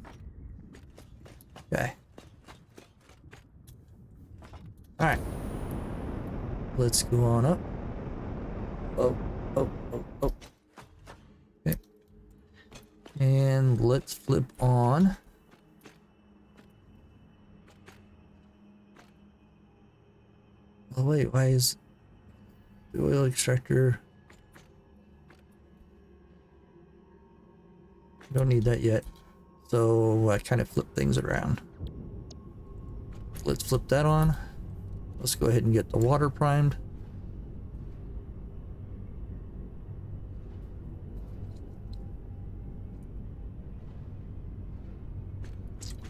Okay. All right. Let's go on up. Oh. Okay. And let's flip on. Oh wait, why is the oil extractor? Don't need that yet. So I kind of flip things around. Let's flip that on. Let's go ahead and get the water primed.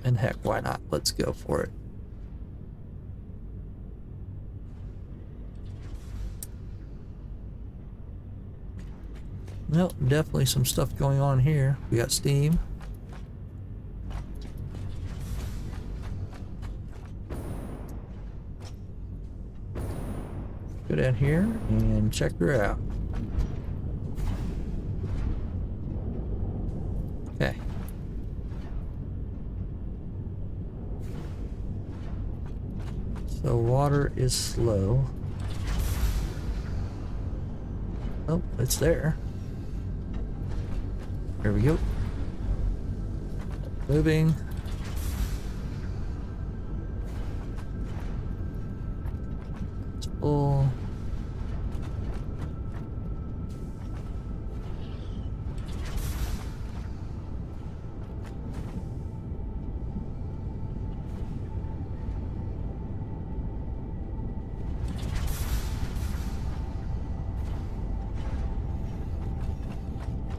And heck, why not? Let's go for it. Nope, definitely some stuff going on here. We got steam. Go down here and check her out. Okay. So water is slow. Oh, it's there. There we go. Moving. It's full.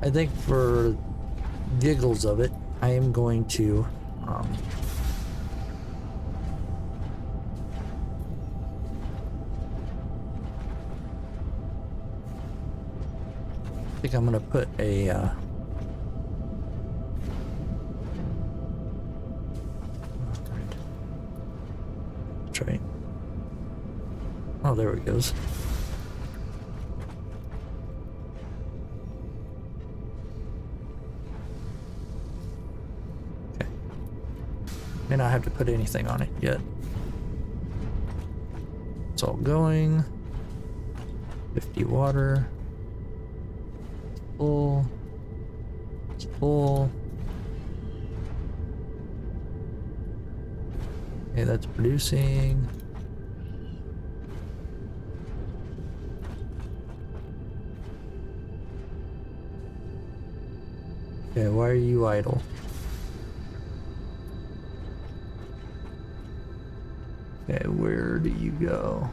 I think for giggles of it, I am going to I think I'm going to put a try. Oh, there it goes. May not have to put anything on it yet. It's all going. 50 water. It's full. It's full. Okay, that's producing. Okay, why are you idle? Okay, where do you go?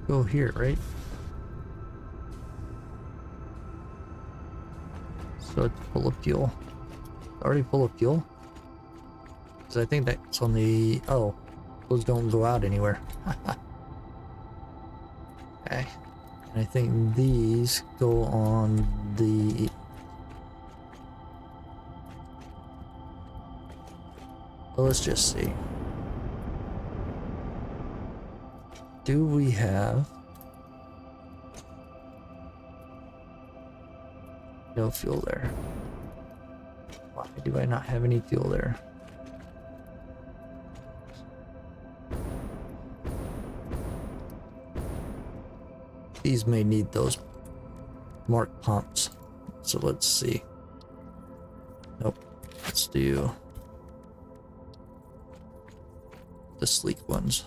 Go here, right? So it's full of fuel. It's already full of fuel? Because I think that's on the... Oh, those don't go out anywhere. Okay. And I think these go on the... Well, let's just see. Do we have no fuel there? Why do I not have any fuel there? These may need those marked pumps. So let's see. Nope. Let's do the sleek ones.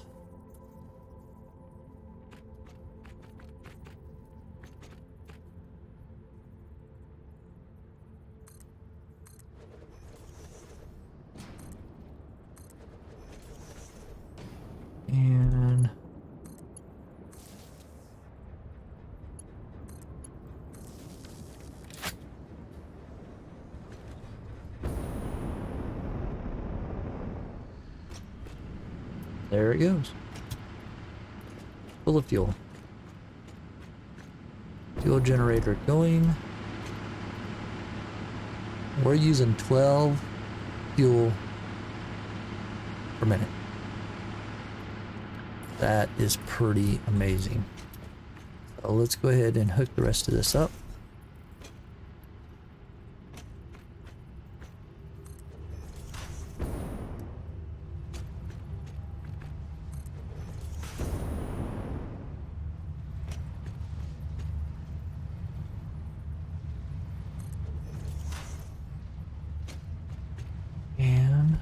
And there it goes. Full of fuel. Fuel generator going. We're using 12 fuel per minute. That is pretty amazing. So let's go ahead and hook the rest of this up. And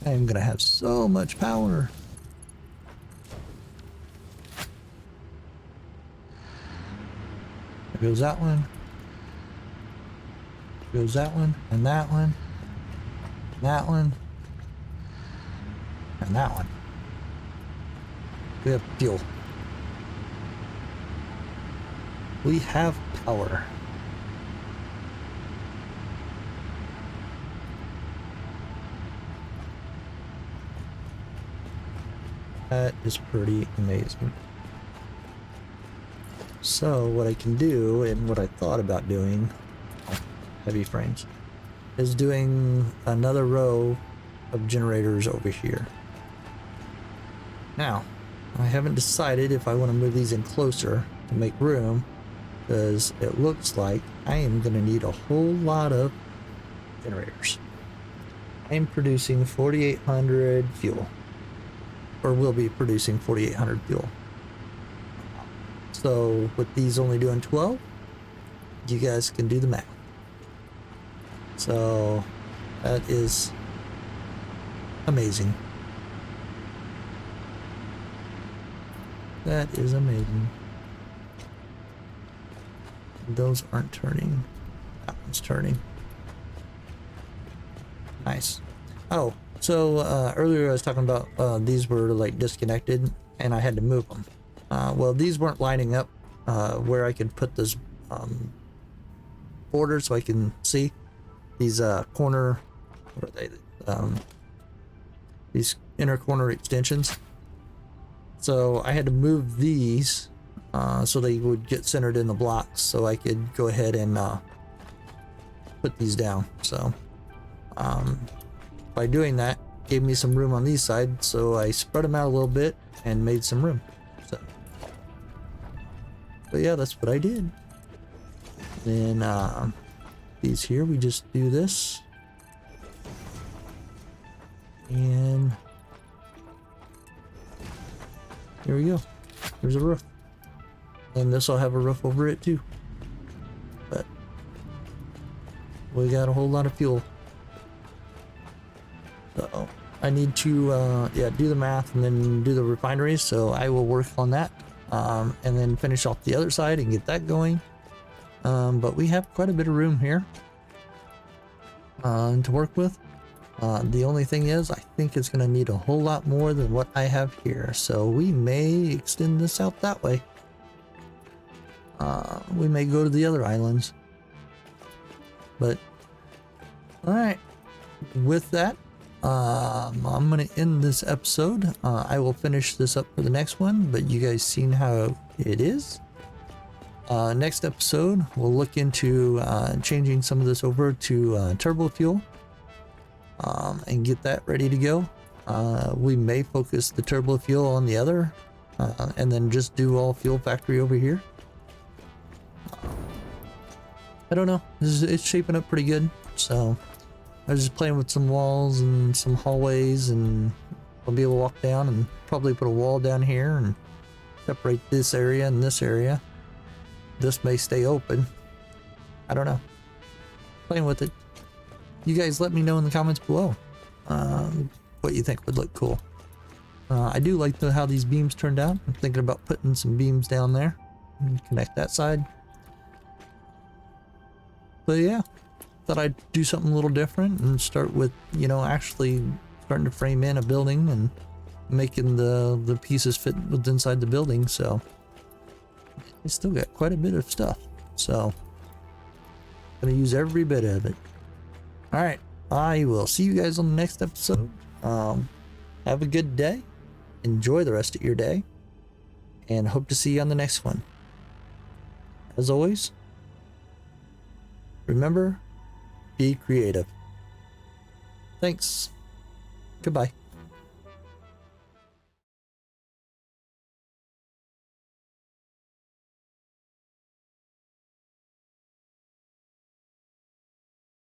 I am gonna have so much power. There goes that one. Goes that one, and that one, and that one, and that one. We have fuel. We have power. That is pretty amazing. So what I can do, and what I thought about doing, heavy frames, is doing another row of generators over here. Now, I haven't decided if I want to move these in closer to make room, because it looks like I am going to need a whole lot of generators. I'm producing 4,800 fuel, or will be producing 4,800 fuel. So with these only doing 12, you guys can do the math. So that is amazing. That is amazing. Those aren't turning. That one's turning. Nice. Oh, so earlier I was talking about these were like disconnected and I had to move them. Well, these weren't lining up where I could put this border so I can see these corner, what are they? These inner corner extensions. So I had to move these so they would get centered in the blocks so I could go ahead and put these down. So by doing that, gave me some room on these sides, so I spread them out a little bit and made some room. So, but yeah, that's what I did. Then these here, we just do this, and here we go. There's a roof, and this will have a roof over it too. But we got a whole lot of fuel. So I need to yeah, do the math and then do the refineries, so I will work on that and then finish off the other side and get that going. But we have quite a bit of room here to work with. The only thing is, I think it's going to need a whole lot more than what I have here, so we may extend this out that way. We may go to the other islands. But alright, with that, I'm going to end this episode. I will finish this up for the next one, but you guys seen how it is. Next episode, we'll look into changing some of this over to turbo fuel and get that ready to go. We may focus the turbo fuel on the other and then just do all fuel factory over here. I don't know. It's shaping up pretty good. So I was just playing with some walls and some hallways, and I'll be able to walk down and probably put a wall down here and separate this area and this area. This may stay open. I don't know. Playing with it. You guys let me know in the comments below what you think would look cool. I do like how these beams turned out. I'm thinking about putting some beams down there and connect that side. But yeah, thought I'd do something a little different and start with, you know, actually starting to frame in a building and making the pieces fit with inside the building. So I still got quite a bit of stuff. So gonna use every bit of it. All right, I will see you guys on the next episode. Have a good day. Enjoy the rest of your day, and hope to see you on the next one. As always, remember, be creative. Thanks. Goodbye.